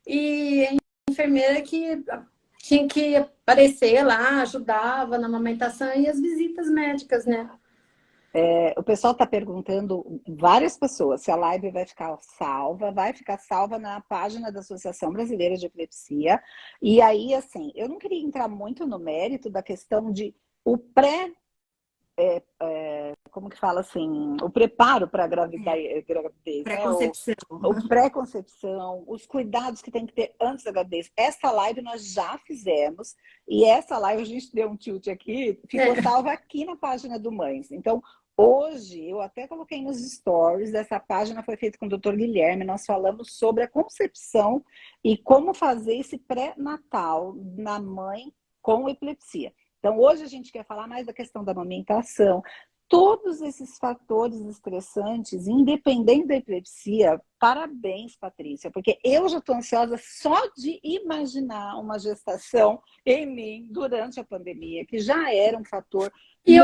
e a enfermeira que tinha que aparecer lá, ajudava na amamentação e as visitas médicas, né? O pessoal está perguntando, várias pessoas, se a live vai ficar salva na página da Associação Brasileira de Epilepsia. E aí, assim, eu não queria entrar muito no mérito da questão de o como que fala assim, o preparo para a gravidez, Pré-concepção. né? O pré-concepção, os cuidados que tem que ter antes da gravidez. Essa live nós já fizemos, e essa live a gente deu um tilt aqui, ficou salva aqui na página do Mães. Então, hoje, eu até coloquei nos stories, essa página foi feita com o Dr. Guilherme, nós falamos sobre a concepção e como fazer esse pré-natal na mãe com epilepsia. Então, hoje a gente quer falar mais da questão da amamentação, todos esses fatores estressantes, independente da epilepsia. Parabéns, Patrícia, porque eu já estou ansiosa só de imaginar uma gestação em mim durante a pandemia, que já era um fator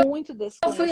muito desconhecido.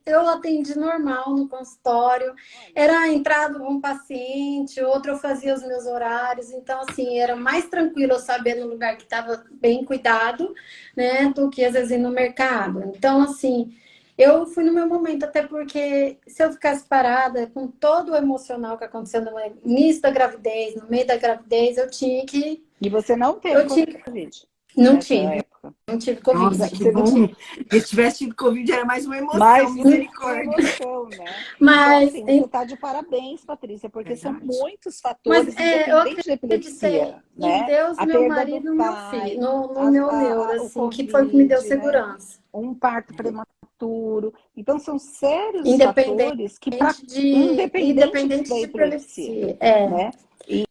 Eu atendi normal no consultório, era a entrada de um paciente, outro eu fazia os meus horários, então assim, era mais tranquilo eu saber no lugar que estava bem cuidado, né, do que às vezes ir no mercado. Então assim, eu fui no meu momento, até porque se eu ficasse parada com todo o emocional que aconteceu no início da gravidez, no meio da gravidez, eu tinha que... E você não teve Covid? Não tive. Não tive Covid. Nossa, que bom. Se tivesse tido Covid, era mais uma emoção, misericórdia. Emoção, né? Mas, então, assim, você está de parabéns, Patrícia, porque são muitos fatores, eu independente de epilepsia, né? Em Deus, a meu marido, marido, meu filho, no meu neuro, assim, COVID, que foi o que me deu segurança. Né? Um parto prematuro. Então, são sérios fatores que, independente da epilepsia, né?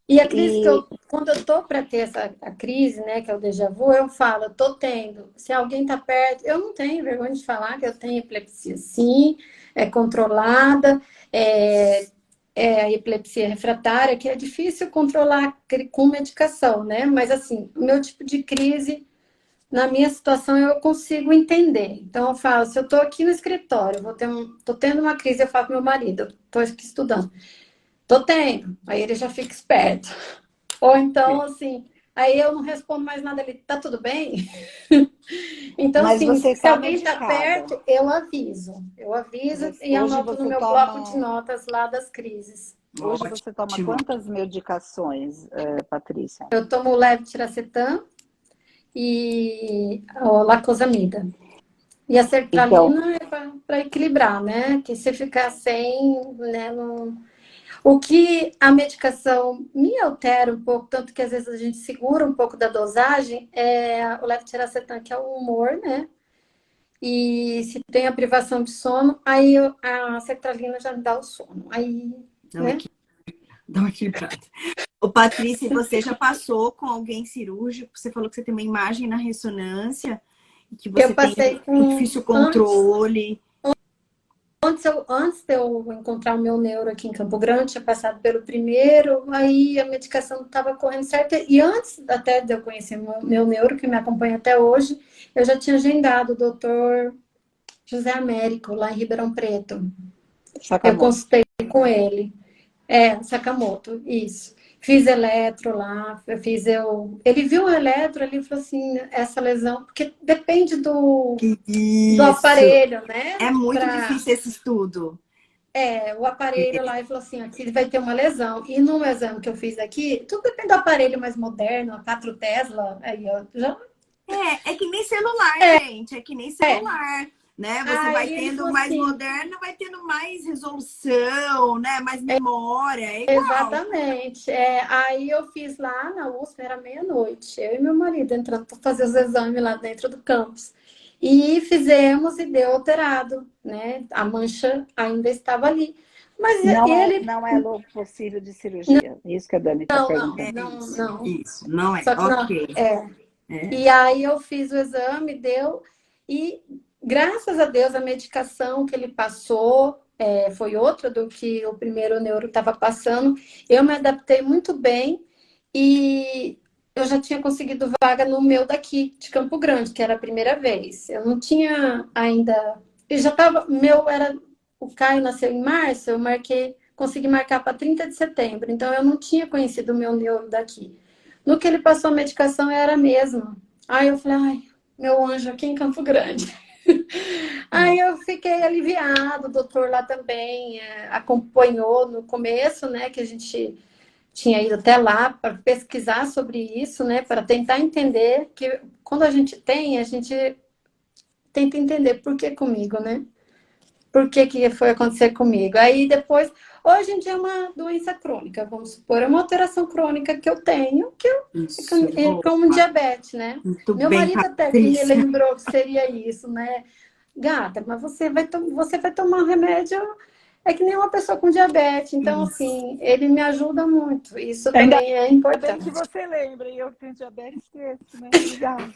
E a crise quando eu tô para ter a crise, né, que é o déjà vu, eu falo, eu tô tendo. Se alguém tá perto, eu não tenho vergonha de falar que eu tenho epilepsia, sim, é controlada, é a epilepsia refratária, que é difícil controlar com medicação, né? Mas assim, o meu tipo de crise, na minha situação, eu consigo entender. Então eu falo, se eu tô aqui no escritório, tô tendo uma crise, eu falo pro meu marido, eu tô aqui estudando. Tô tendo. Aí ele já fica esperto. Ou então, assim, aí eu não respondo mais nada, ele, tá tudo bem? Então, mas assim, se alguém medicada. tá perto, eu aviso. Eu aviso e anoto no meu bloco de notas lá das crises. Hoje você toma quantas medicações, Patrícia? Eu tomo levetiracetam e o lacosamida. E a sertralina é para equilibrar, né? Que se ficar sem, né, não... O que a medicação me altera um pouco, tanto que às vezes a gente segura um pouco da dosagem, é o levetiracetam, que é o humor, né? E se tem a privação de sono, aí a sertralina já me dá o sono. Aí, né? Dá uma equilibrada. Ô, Patrícia, você já passou com alguém cirúrgico? Você falou que você tem uma imagem na ressonância, que você tem um difícil controle. Antes de eu encontrar o meu neuro aqui em Campo Grande, tinha passado pelo primeiro, aí a medicação estava correndo certo. E antes até de eu conhecer meu neuro, que me acompanha até hoje, eu já tinha agendado o doutor José Américo, lá em Ribeirão Preto. Eu consultei com ele. Sakamoto, isso. Fiz eletro lá, Ele viu o eletro, ele falou assim, essa lesão, porque depende do Isso. aparelho, né? É muito difícil esse estudo. O aparelho lá, ele falou assim, aqui vai ter uma lesão. E no exame que eu fiz aqui, tudo depende do aparelho mais moderno, a 4 Tesla, aí eu já... É que nem celular, gente, é que nem celular. Né? Você vai tendo mais assim, moderno, vai tendo mais resolução, né? Mais memória, é igual. Exatamente. Aí eu fiz lá na USP, era meia-noite. Eu e meu marido entrando para fazer os exames lá dentro do campus. E fizemos e deu alterado, né? A mancha ainda estava ali. Mas não é lobo possível de cirurgia. Isso que a Dani está perguntando. Não. Isso, não é. Só que ok. E aí eu fiz o exame, deu... E graças a Deus, a medicação que ele passou foi outra do que o primeiro neuro estava passando. Eu me adaptei muito bem e eu já tinha conseguido vaga no meu daqui, de Campo Grande, que era a primeira vez. Eu não tinha ainda... Eu já estava... O Caio nasceu em março, eu consegui marcar para 30 de setembro. Então, eu não tinha conhecido o meu neuro daqui. No que ele passou a medicação, era a mesma. Aí eu falei, ai, meu anjo aqui em Campo Grande. Aí eu fiquei aliviada, o doutor lá também acompanhou no começo, né, que a gente tinha ido até lá para pesquisar sobre isso, né, para tentar entender que quando a gente tenta entender por que comigo, né? Por que foi acontecer comigo? Aí depois, hoje em dia é uma doença crônica, vamos supor, é uma alteração crônica que eu tenho, que é como diabetes, né? Muito meu bem, marido até que me lembrou que seria isso, né? Gata, mas você vai tomar um remédio, é que nem uma pessoa com diabetes. Então, assim, ele me ajuda muito. Isso também é importante. Ainda bem que você lembra, e eu que tenho diabetes esqueço, né? Obrigada.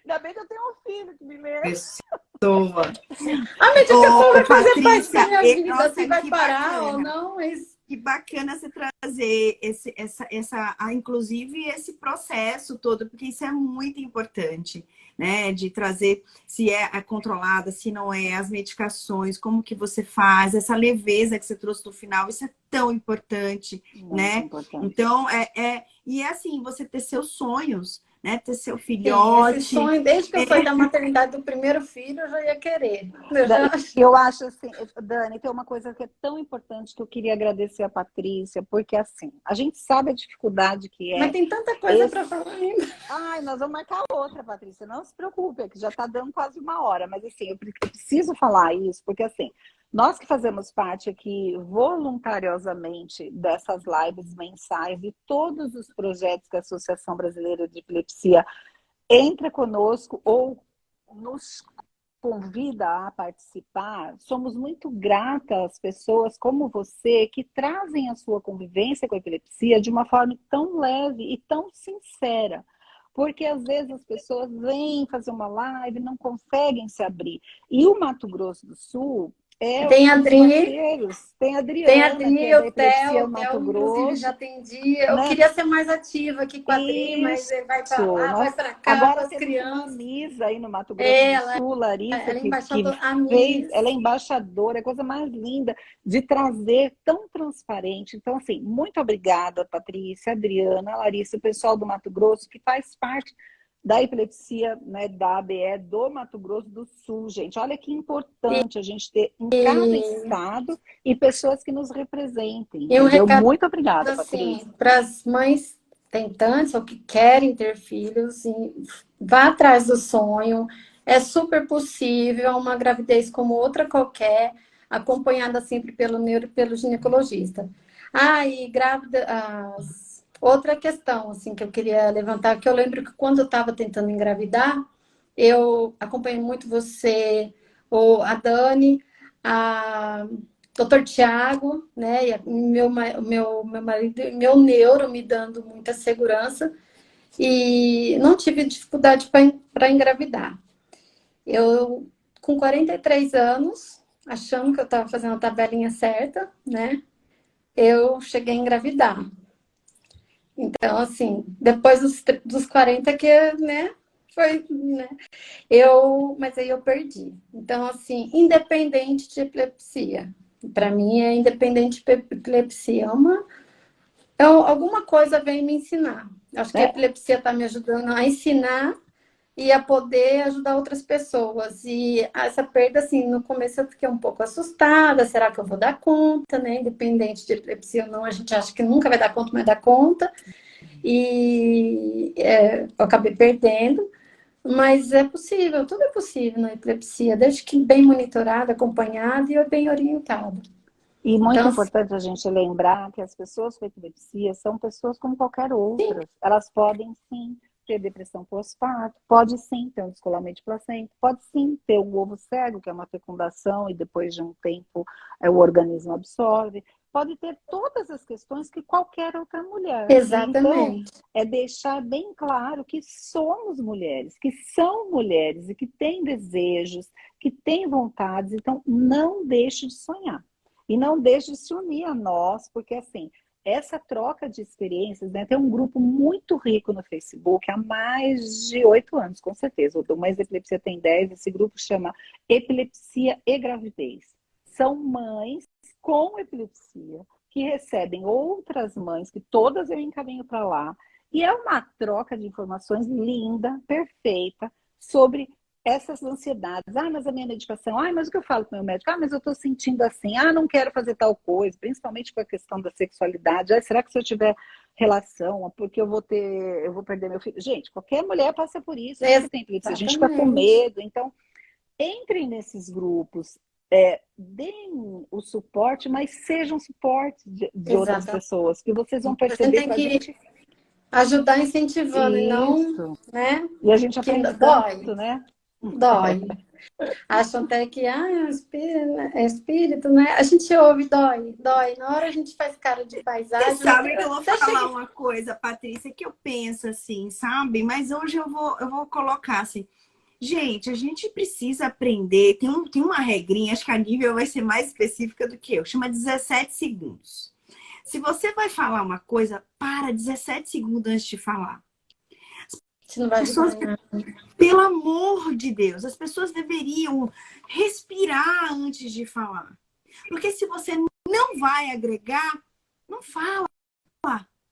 Ainda bem que eu tenho um filho que me lembra. Pessoa. A medicação vai fazer parte da minha vida, nossa, se vai parar bacana. ou não, mas... Que bacana você trazer inclusive esse processo todo, porque isso é muito importante, né? De trazer se é controlada, se não é, as medicações, como que você faz, essa leveza que você trouxe no final, isso é tão importante, muito, né? Importante. Então, e é assim, você ter seus sonhos, né? Ter seu filhote. Esse sonho, desde que eu saí da maternidade do primeiro filho, eu já ia querer. Eu acho assim, Dani, tem uma coisa que é tão importante que eu queria agradecer a Patrícia, porque assim, a gente sabe a dificuldade que é. Mas tem tanta coisa para falar ainda. Ai, nós vamos marcar outra, Patrícia, não se preocupe, é que já está dando quase 1 hora, mas assim, eu preciso falar isso, porque assim, nós que fazemos parte aqui voluntariosamente dessas lives mensais e todos os projetos que a Associação Brasileira de Epilepsia entra conosco ou nos convida a participar, somos muito gratas às pessoas como você que trazem a sua convivência com a epilepsia de uma forma tão leve e tão sincera. Porque às vezes as pessoas vêm fazer uma live e não conseguem se abrir. E o Mato Grosso do Sul tem a Adri, tem a Adriana, que é da Epilepsia Mato Grosso. Inclusive já atendi. Eu queria ser mais ativa aqui com a Adri, mas vai para lá, vai para cá. Agora temos uma Misa aí no Mato Grosso do Sul, Larissa, ela é embaixadora, é a coisa mais linda de trazer, tão transparente. Então, assim, muito obrigada, Patrícia, Adriana, Larissa, o pessoal do Mato Grosso, que faz parte da epilepsia, né, da ABE do Mato Grosso do Sul, gente. Olha que importante a gente ter em cada estado e pessoas que nos representem. E um recado, muito obrigada, assim, Patrícia. Para as mães tentantes ou que querem ter filhos, vá atrás do sonho. É super possível, uma gravidez como outra qualquer, acompanhada sempre pelo neuro e pelo ginecologista. E grávida... Outra questão, assim, que eu queria levantar, que eu lembro que quando eu estava tentando engravidar, eu acompanhei muito você, a Dani, a Dr. Tiago, né, e meu marido, meu neuro me dando muita segurança, e não tive dificuldade para engravidar. Eu, com 43 anos, achando que eu estava fazendo a tabelinha certa, né, eu cheguei a engravidar. Então, assim, depois dos 40 que, né, foi, né, mas aí eu perdi. Então, assim, independente de epilepsia, Para mim é independente de epilepsia. Alguma coisa vem me ensinar. Acho que a epilepsia está me ajudando a ensinar e a poder ajudar outras pessoas. E essa perda, assim, no começo eu fiquei um pouco assustada. Será que eu vou dar conta, né? Independente de epilepsia ou não, a gente acha que nunca vai dar conta, mas dá conta. E eu acabei perdendo. Mas é possível, tudo é possível na epilepsia, desde que bem monitorada, acompanhada e bem orientada. E muito Então, importante a gente lembrar que as pessoas com epilepsia são pessoas como qualquer outras. Elas podem sim ter depressão pós-parto, pode sim ter um descolamento de placenta, pode sim ter um ovo cego, que é uma fecundação, e depois de um tempo o organismo absorve. Pode ter todas as questões que qualquer outra mulher. exatamente. Então, é deixar bem claro que somos mulheres, que são mulheres e que têm desejos, que têm vontades. Então, não deixe de sonhar. E não deixe de se unir a nós, porque assim, essa troca de experiências, né? Tem um grupo muito rico no Facebook há mais de 8 anos, com certeza. O Mães da Epilepsia tem 10, esse grupo chama Epilepsia e Gravidez. São mães com epilepsia que recebem outras mães, que todas eu encaminho para lá. E é uma troca de informações linda, perfeita, sobre essas ansiedades. Ah, mas a minha medicação. Ah, mas o que eu falo com o meu médico? Ah, mas eu estou sentindo assim. Ah, não quero fazer tal coisa. Principalmente com a questão da sexualidade. Ah, será que se eu tiver relação, porque eu vou perder meu filho? Gente, qualquer mulher passa por isso. Você tem epilepsia, a gente fica com medo. Então, entrem nesses grupos. Deem o suporte, mas sejam suporte de outras pessoas, que vocês vão perceber que a gente ajudar incentivando isso. E não, né? E a gente aprende tanto, né? Dói. Acham até que é espírito, né? A gente ouve, dói. Na hora a gente faz cara de paisagem. Você sabe que eu vou falar uma coisa, Patrícia, que eu penso assim, sabe? Mas hoje eu vou colocar assim. Gente, a gente precisa aprender. Tem uma regrinha, acho que a Nívia vai ser mais específica do que eu. Chama 17 segundos. Se você vai falar uma coisa, para 17 segundos antes de falar. Você não vai pessoas, pelo amor de Deus, as pessoas deveriam respirar antes de falar. Porque se você não vai agregar, não fala.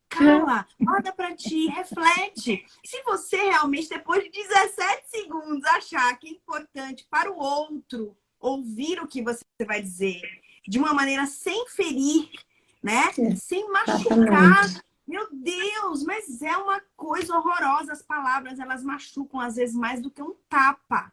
Cala, olha para ti, reflete. Se você realmente, depois de 17 segundos, achar que é importante para o outro ouvir o que você vai dizer de uma maneira sem ferir, né? Sem machucar. Meu Deus, mas é uma coisa horrorosa. As palavras, elas machucam às vezes mais do que um tapa.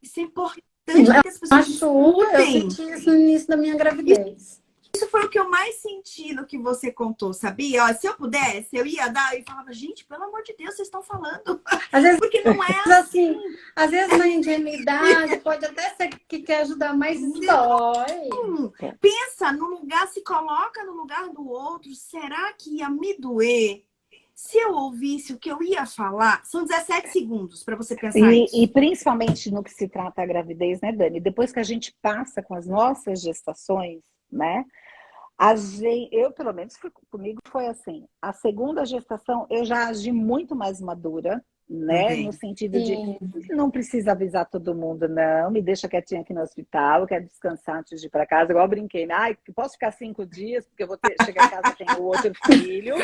Isso é importante que as pessoas escutem. Eu senti isso no início da minha gravidez. Isso foi o que eu mais senti no que você contou, sabia? Ó, se eu pudesse, eu ia dar e falava, gente, pelo amor de Deus, vocês estão falando. Às vezes, porque não é assim. Às vezes na ingenuidade pode até ser que quer ajudar, mas dói. Pensa no lugar, se coloca no lugar do outro. Será que ia me doer se eu ouvisse o que eu ia falar? São 17 segundos para você pensar isso. E principalmente no que se trata a gravidez, né, Dani? Depois que a gente passa com as nossas gestações, né? Eu, pelo menos, comigo foi assim. A segunda gestação, eu já agi muito mais madura, né? No sentido de não precisa avisar todo mundo, não. Me deixa quietinha aqui no hospital, eu quero descansar antes de ir para casa. Igual eu brinquei, né? Ai, posso ficar 5 dias, porque eu vou chegar em casa e tenho outro filho.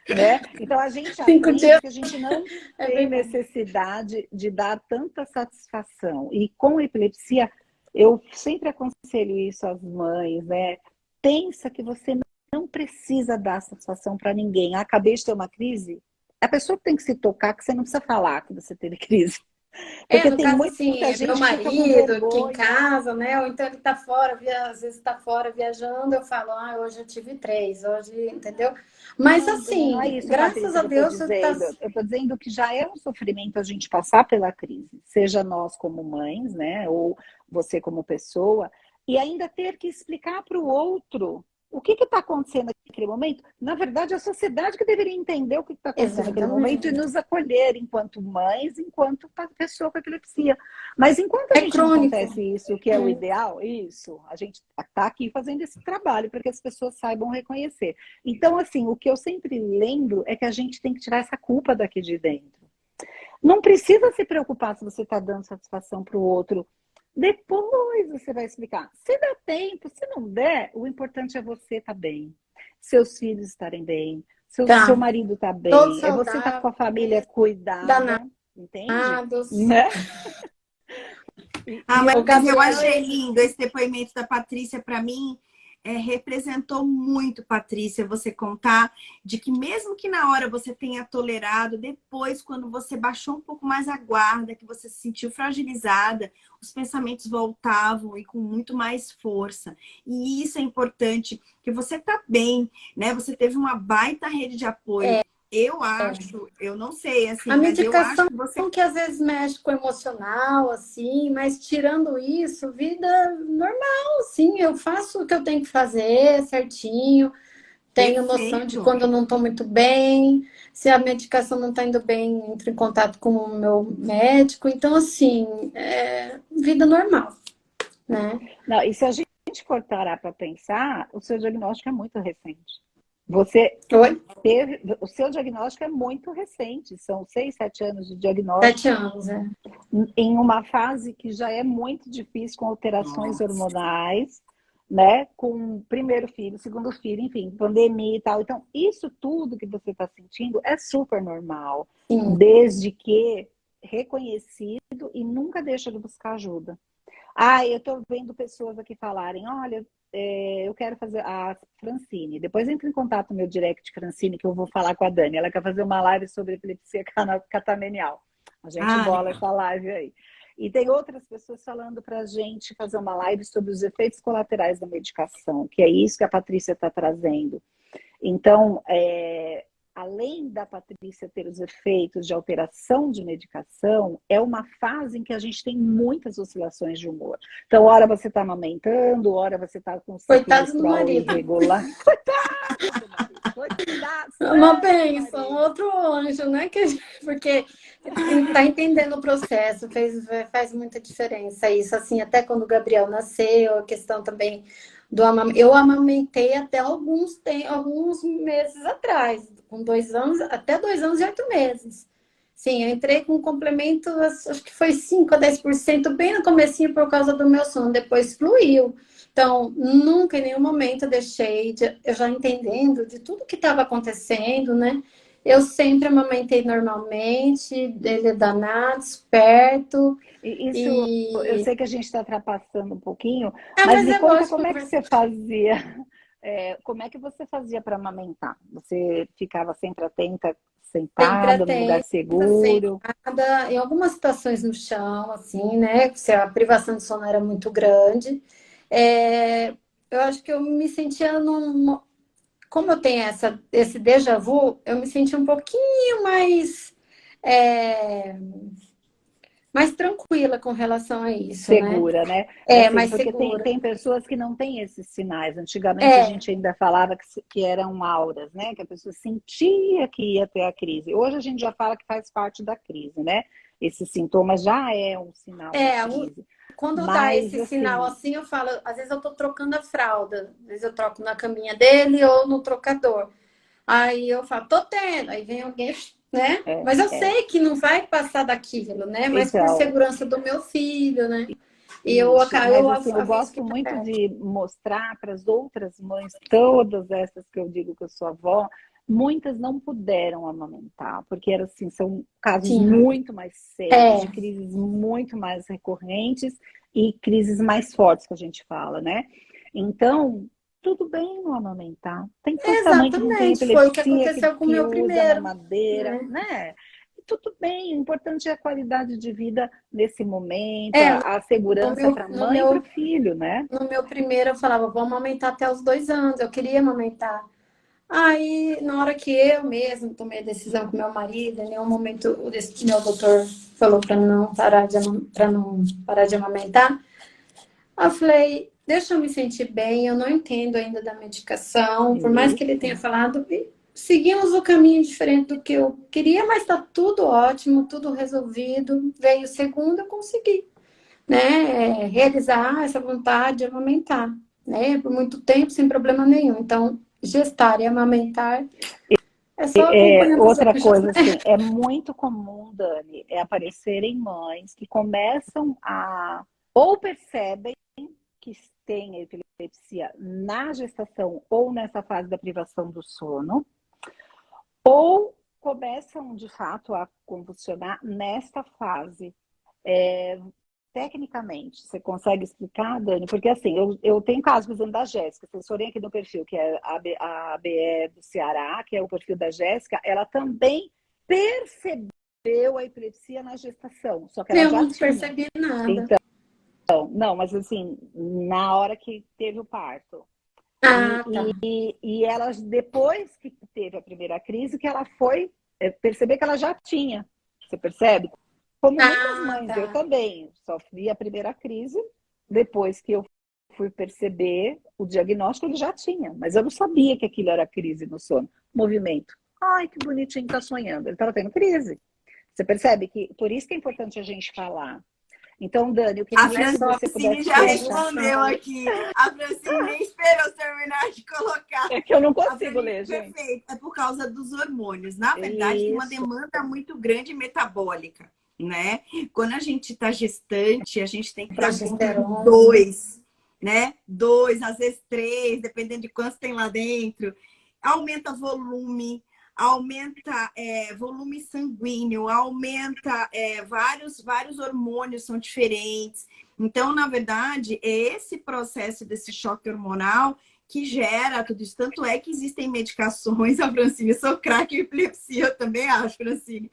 Né? Então a gente aprende que a gente não tem necessidade de dar tanta satisfação. E com epilepsia, eu sempre aconselho isso às mães, né? Pensa que você não precisa dar satisfação para ninguém. Acabei de ter uma crise. A pessoa tem que se tocar que você não precisa falar que você teve crise. Porque no tem caso, muita assim, gente meu marido que em casa, né? Ou então ele tá fora, às vezes tá fora viajando, eu falo, hoje eu tive 3, hoje, entendeu? Mas não, assim, não é isso, graças a Deus... Eu tô dizendo que já é um sofrimento a gente passar pela crise. Seja nós como mães, né? Ou você como pessoa. E ainda ter que explicar para o outro o que está acontecendo naquele momento. Na verdade, a sociedade que deveria entender o que está acontecendo naquele momento e nos acolher enquanto mães, enquanto pessoa com epilepsia. Mas enquanto a gente não acontece isso, que é o ideal, a gente está aqui fazendo esse trabalho para que as pessoas saibam reconhecer. Então, assim, o que eu sempre lembro é que a gente tem que tirar essa culpa daqui de dentro. Não precisa se preocupar se você está dando satisfação para o outro Depois você vai explicar. Se dá tempo, se não der, o importante é você estar bem. Seus filhos estarem bem. Seu Tá. marido estar Todos bem. É você estar com a família saudáveis, cuidada. Entende? danados. Né? Ah, O mas eu Gabriel, achei lindo esse depoimento da Patrícia. Para mim, representou muito, Patrícia, você contar de que mesmo que na hora você tenha tolerado, depois, quando você baixou um pouco mais a guarda, que você se sentiu fragilizada, os pensamentos voltavam e com muito mais força. E isso é importante, que você tá bem, né? Você teve uma baita rede de apoio. Eu acho, eu não sei, assim, a mas eu acho medicação que você... que às vezes mexe com o emocional, assim, mas tirando isso, vida normal, assim, eu faço o que eu tenho que fazer certinho, tenho noção de Perfeito. quando eu não estou muito bem, se a medicação não está indo bem, entro em contato com o meu médico, então, assim, vida normal, né? Não, e se a gente for parar para pensar, o seu diagnóstico é muito recente. Você Oi? o seu diagnóstico é muito recente, são 6, 7 anos de 7 diagnóstico, anos, em uma fase que já é muito difícil, com alterações Nossa. hormonais, né? Com primeiro filho, segundo filho, enfim, pandemia e tal. Então, isso tudo que você está sentindo é super normal, Sim. desde que reconhecido e nunca deixa de buscar ajuda. Ah, eu estou vendo pessoas aqui falarem, olha, eu quero fazer a Francine. Depois entre em contato no meu direct, Francine, que eu vou falar com a Dani. Ela quer fazer uma live sobre epilepsia catamenial. A gente bola Legal. essa live aí. E tem outras pessoas falando para a gente fazer uma live sobre os efeitos colaterais da medicação, que é isso que a Patrícia está trazendo. Então, além da Patrícia ter os efeitos de alteração de medicação, é uma fase em que a gente tem muitas oscilações de humor. Então, hora você está amamentando, hora você está com o ciclo Coitado do menstrual marido. Irregular. Coitado do marido. Coitado, É uma marido. bênção, outro anjo, né? Porque tá entendendo o processo, faz muita diferença isso. Assim, até quando o Gabriel nasceu, a questão também do amamento. Eu amamentei até alguns meses atrás, com 2 anos, até 2 anos e 8 meses. Sim, eu entrei com um complemento, acho que foi 5 a 10% bem no comecinho por causa do meu sono, depois fluiu. Então, nunca em nenhum momento eu deixei, eu já entendendo de tudo que estava acontecendo, né? Eu sempre amamentei normalmente, ele é danado, esperto. Isso, eu E... sei que a gente está ultrapassando um pouquinho, Ah, mas mas me é conta lógico, como é que você fazia. Como é que você fazia para amamentar? Você ficava sempre atenta, sempre sentada, num lugar atenta, seguro? sentada, em algumas situações no chão, assim, né? Se a privação de sono era muito grande. É, eu acho que eu me sentia como eu tenho esse déjà vu, eu me senti um pouquinho é, mais tranquila com relação a isso, né? Segura, né? Assim, Mais porque segura. tem pessoas que não têm esses sinais. Antigamente a É, gente ainda falava que eram auras, né? Que a pessoa sentia que ia ter a crise. Hoje a gente já fala que faz parte da crise, né? Esse sintoma já é um sinal da é, crise. quando dá Mas, esse sinal assim, assim, eu falo, às vezes eu tô trocando a fralda, às vezes eu troco na caminha dele ou no trocador. Aí eu falo, tô tendo, aí vem alguém, né? é, Mas eu é. sei que não vai passar daquilo, né? Mas por Então, segurança do meu filho, né? E isso. Mas, eu assim, eu aviso que gosto muito de mostrar para as outras mães, todas essas que eu digo que eu sou avó, muitas não puderam amamentar, porque era assim, são casos sim. muito mais sérios, É, de crises muito mais recorrentes e crises mais fortes que a gente fala, né? Então, tudo bem não amamentar. Tem tanta mãe que não tem exatamente, foi o que epilepsia, aconteceu com o que meu usa primeiro, mamadeira, né? né? E tudo bem, o importante é a qualidade de vida nesse momento, É, a segurança para a no mãe e para o meu, filho, né? no meu primeiro eu falava, vou amamentar até os 2 anos, eu queria amamentar. Aí, na hora que eu mesmo tomei a decisão com meu marido, em nenhum momento meu doutor falou para não parar de amamentar. Aí eu falei, deixa eu me sentir bem, eu não entendo ainda da medicação, por mais que ele tenha Isso. falado, e seguimos o caminho diferente do que eu queria, mas está tudo ótimo, tudo resolvido. Veio o segundo, eu consegui, né, realizar essa vontade de amamentar, né, por muito tempo, sem problema nenhum. Então, gestar e amamentar é só acompanhando os Outra anjos, coisa, né? assim, é muito comum, Dani, aparecerem mães que começam a ou percebem que tem a epilepsia na gestação ou nessa fase da privação do sono, ou começam, de fato, a convulsionar nesta fase. Tecnicamente, você consegue explicar, Dani? Porque, assim, eu tenho casos, por exemplo, da Jéssica. Vocês forem aqui no perfil, que é a ABE do Ceará, que é o perfil da Jéssica, ela também percebeu a epilepsia na gestação, só que ela Eu já não tinha. percebi nada. Então, não, mas assim, na hora que teve o parto. Ah, tá. E ela, depois que teve a primeira crise, que ela foi perceber que ela já tinha. Você percebe? Como muitas mães, Tá. eu também sofri a primeira crise, depois que eu fui perceber o diagnóstico, ele já tinha, mas eu não sabia que aquilo era crise no sono. Movimento. Ai, que bonitinho, tá sonhando. Ele estava tendo crise. Você percebe que por isso que é importante a gente falar. Então, Dani, eu A queria que você Francine pudesse já respondeu aqui. A Francine nem esperou terminar de colocar. É que eu não consigo ler, gente. Perfeito. É por causa dos hormônios. Na verdade, tem uma demanda muito grande metabólica, né? Quando a gente está gestante, a gente tem que dar conta de 2, né? 2, às vezes 3, dependendo de quantos tem lá dentro. Aumenta volume, aumenta volume sanguíneo, aumenta vários hormônios são diferentes. Então, na verdade, é esse processo desse choque hormonal que gera tudo isso. Tanto é que existem medicações, a Francine, sou craque em epilepsia, eu também acho, Francine.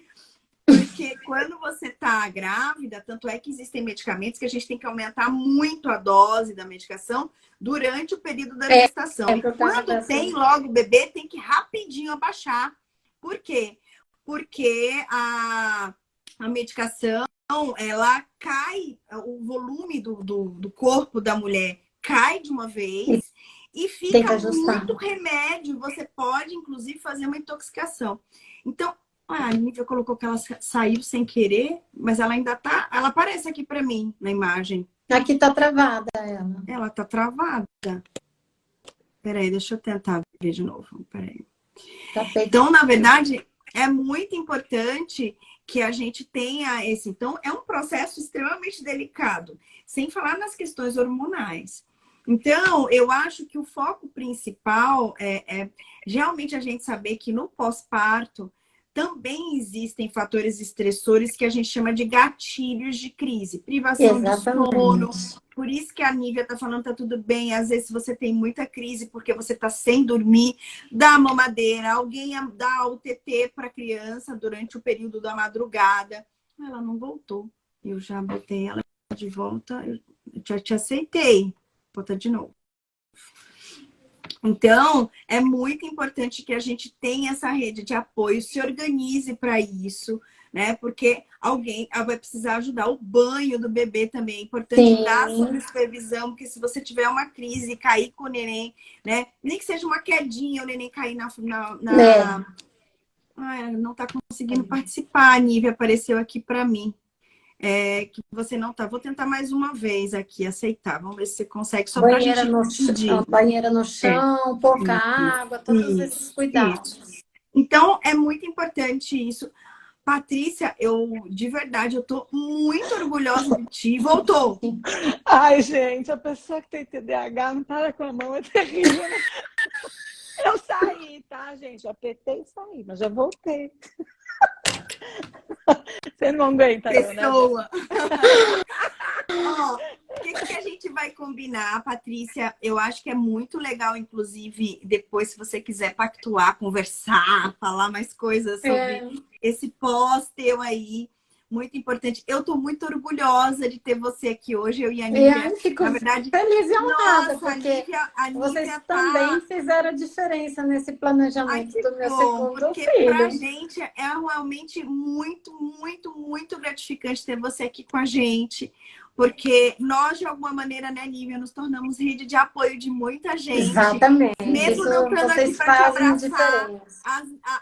Porque quando você está grávida, tanto é que existem medicamentos que a gente tem que aumentar muito a dose da medicação durante o período da gestação. E quando tem logo o bebê, tem que rapidinho abaixar. Por quê? Porque a medicação, ela cai, o volume do corpo da mulher cai de uma vez e fica muito remédio. Você pode, inclusive, fazer uma intoxicação. Então, a Nívia colocou que ela saiu sem querer, mas ela ainda tá... Ela aparece aqui para mim, na imagem. Aqui tá travada ela. Ela tá travada. Peraí, deixa eu tentar ver de novo. Peraí. Então, na verdade, é muito importante que a gente tenha esse... Então, é um processo extremamente delicado, sem falar nas questões hormonais. Então, eu acho que o foco principal é realmente a gente saber que no pós-parto também existem fatores estressores que a gente chama de gatilhos de crise. Privação de sono. Por isso que a Nívia está falando, tá tudo bem. Às vezes você tem muita crise porque você está sem dormir, dá mamadeira, alguém dá o TT para a criança durante o período da madrugada. Ela não voltou. Eu já botei ela de volta, eu já te aceitei. Bota de novo. Então, é muito importante que a gente tenha essa rede de apoio, se organize para isso, né? Porque alguém vai precisar ajudar. O banho do bebê também é importante dar sobre supervisão, porque se você tiver uma crise e cair com o neném, né? Nem que seja uma quedinha, o neném cair não está conseguindo participar. A Nívia apareceu aqui para mim. Que você não tá. Vou tentar mais uma vez aqui, aceitar. Vamos ver se você consegue, só para a gente decidir. Banheira no chão, pouca água, todos esses cuidados. Isso. Então, é muito importante isso. Patrícia, de verdade, eu tô muito orgulhosa de ti. Voltou! Ai, gente, a pessoa que tem TDAH não para com a mão, é terrível. Eu saí, tá, gente? Apertei e saí, mas já voltei. Você não aguenta, pessoa. Ó, o que a gente vai combinar, Patrícia? Eu acho que é muito legal, inclusive, depois, se você quiser pactuar, conversar, falar mais coisas sobre esse pós teu aí. Muito importante. Eu tô muito orgulhosa de ter você aqui hoje, eu e a Nívia. Fico na verdade, feliz e honrada, porque a Nívia vocês também fizeram a diferença nesse planejamento do meu segundo porque filho. Pra gente é realmente muito, muito, muito gratificante ter você aqui com a gente. Porque nós, de alguma maneira, né, Nívia, nos tornamos rede de apoio de muita gente. Exatamente. Mesmo não estando aqui para te abraçar.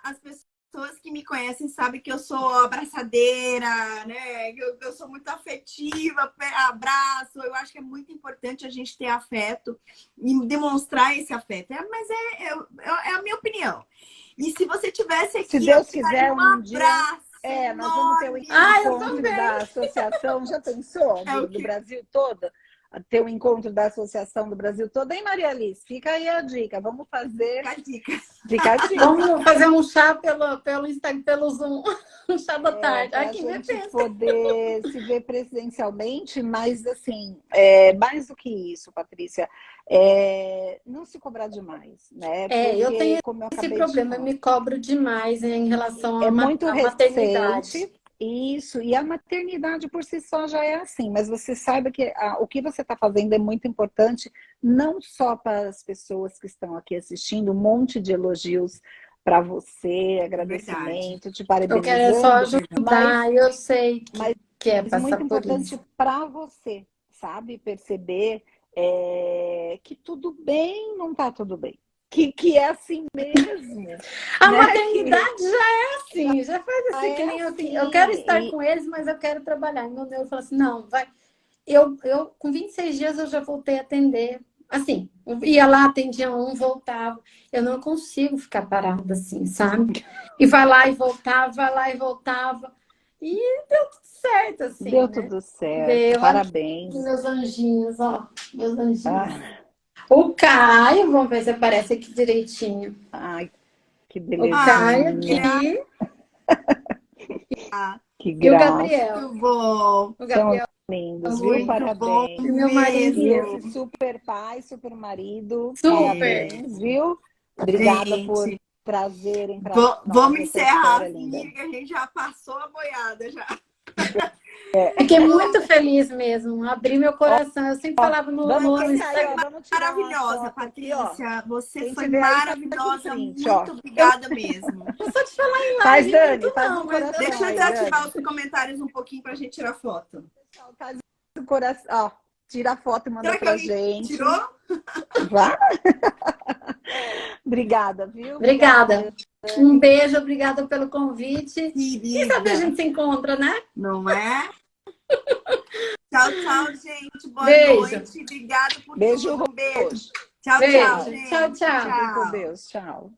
As pessoas que me conhecem sabem que eu sou abraçadeira, né? Eu sou muito afetiva, abraço. Eu acho que é muito importante a gente ter afeto e demonstrar esse afeto. Mas é a minha opinião. E se você tivesse aqui, se Deus quiser, um abraço. Nós vamos ter o Eu encontro também. da associação, já pensou? É o Do quê? Brasil todo? Ter o encontro da associação do Brasil todo. Hein, Maria Alice? Fica aí a dica. Vamos fazer. Fica a dica. Fica a dica. Vamos fazer um chá pelo Instagram, pelo Zoom. Um chá da tarde. Para a Aqui me gente pensa. poder se ver presencialmente, mas assim, mais do que isso, Patrícia, não se cobrar demais, né? Eu Porque, tenho como eu esse acabei de problema, eu falar, me cobro demais em relação é muito à maternidade. recente, isso, e a maternidade por si só já é assim, mas você saiba que o que você está fazendo é muito importante, não só para as pessoas que estão aqui assistindo, um monte de elogios para você, Verdade. agradecimento, te Eu quero só parabenizando, mas ajudar, eu sei mas que é é muito passar por importante isso. para você, sabe? Perceber que tudo bem, não está tudo bem. Que é assim mesmo, A né? maternidade já é assim, já faz assim, que É nem eu quero estar assim. com eles, mas eu quero trabalhar. E meu Deus falou assim: não, vai. Eu com 26 dias eu já voltei a atender. Assim, eu ia lá, atendia um, voltava. Eu não consigo ficar parada assim, sabe? E vai lá e voltava, vai lá e voltava. E deu tudo certo, assim, Deu né? tudo certo, Deu. Olha aqui, parabéns. meus anjinhos, ó. Meus anjinhos. Ah, O Caio, vamos ver se aparece aqui direitinho. ai, que O Caio Ele belezinha, aqui que e o graça. Gabriel. muito bom. O São Gabriel lindos, viu? Muito bom Parabéns. e meu E marido. mesmo. esse super pai, super marido, Super. parabéns, viu? Obrigada por Gente, trazerem para nós vamos essa encerrar história assim, linda. que a gente já passou a boiada já. Fiquei muito feliz mesmo. Abri meu coração. Eu sempre falava Vamos, no quem tá aí, Instagram. ó, vamos tirar uma Maravilhosa, foto aqui, ó. Patrícia. Você Quem foi tiver aí, faz um maravilhosa. print, ó. Muito obrigada mesmo. Não sou de falar em Faz, live Dani, muito, faz não, um mas deu coração Deixa eu aí, certo. desativar Dani. os comentários um pouquinho pra gente tirar foto. Faz um coração, ó. Tira a foto e manda Será que pra alguém gente. tirou? Vá. Obrigada, viu? Obrigada, Obrigada. Dani. Um beijo, obrigada pelo convite. Quem sabe a Querida, gente se encontra, né? não é? Tchau, tchau, gente. Boa Beijo. noite. Obrigada por Beijo tudo. Um beijo. roxo. Tchau, tchau, Tchau. Beijo. Tchau, gente. tchau. Fiquem com Tchau. Deus. Tchau.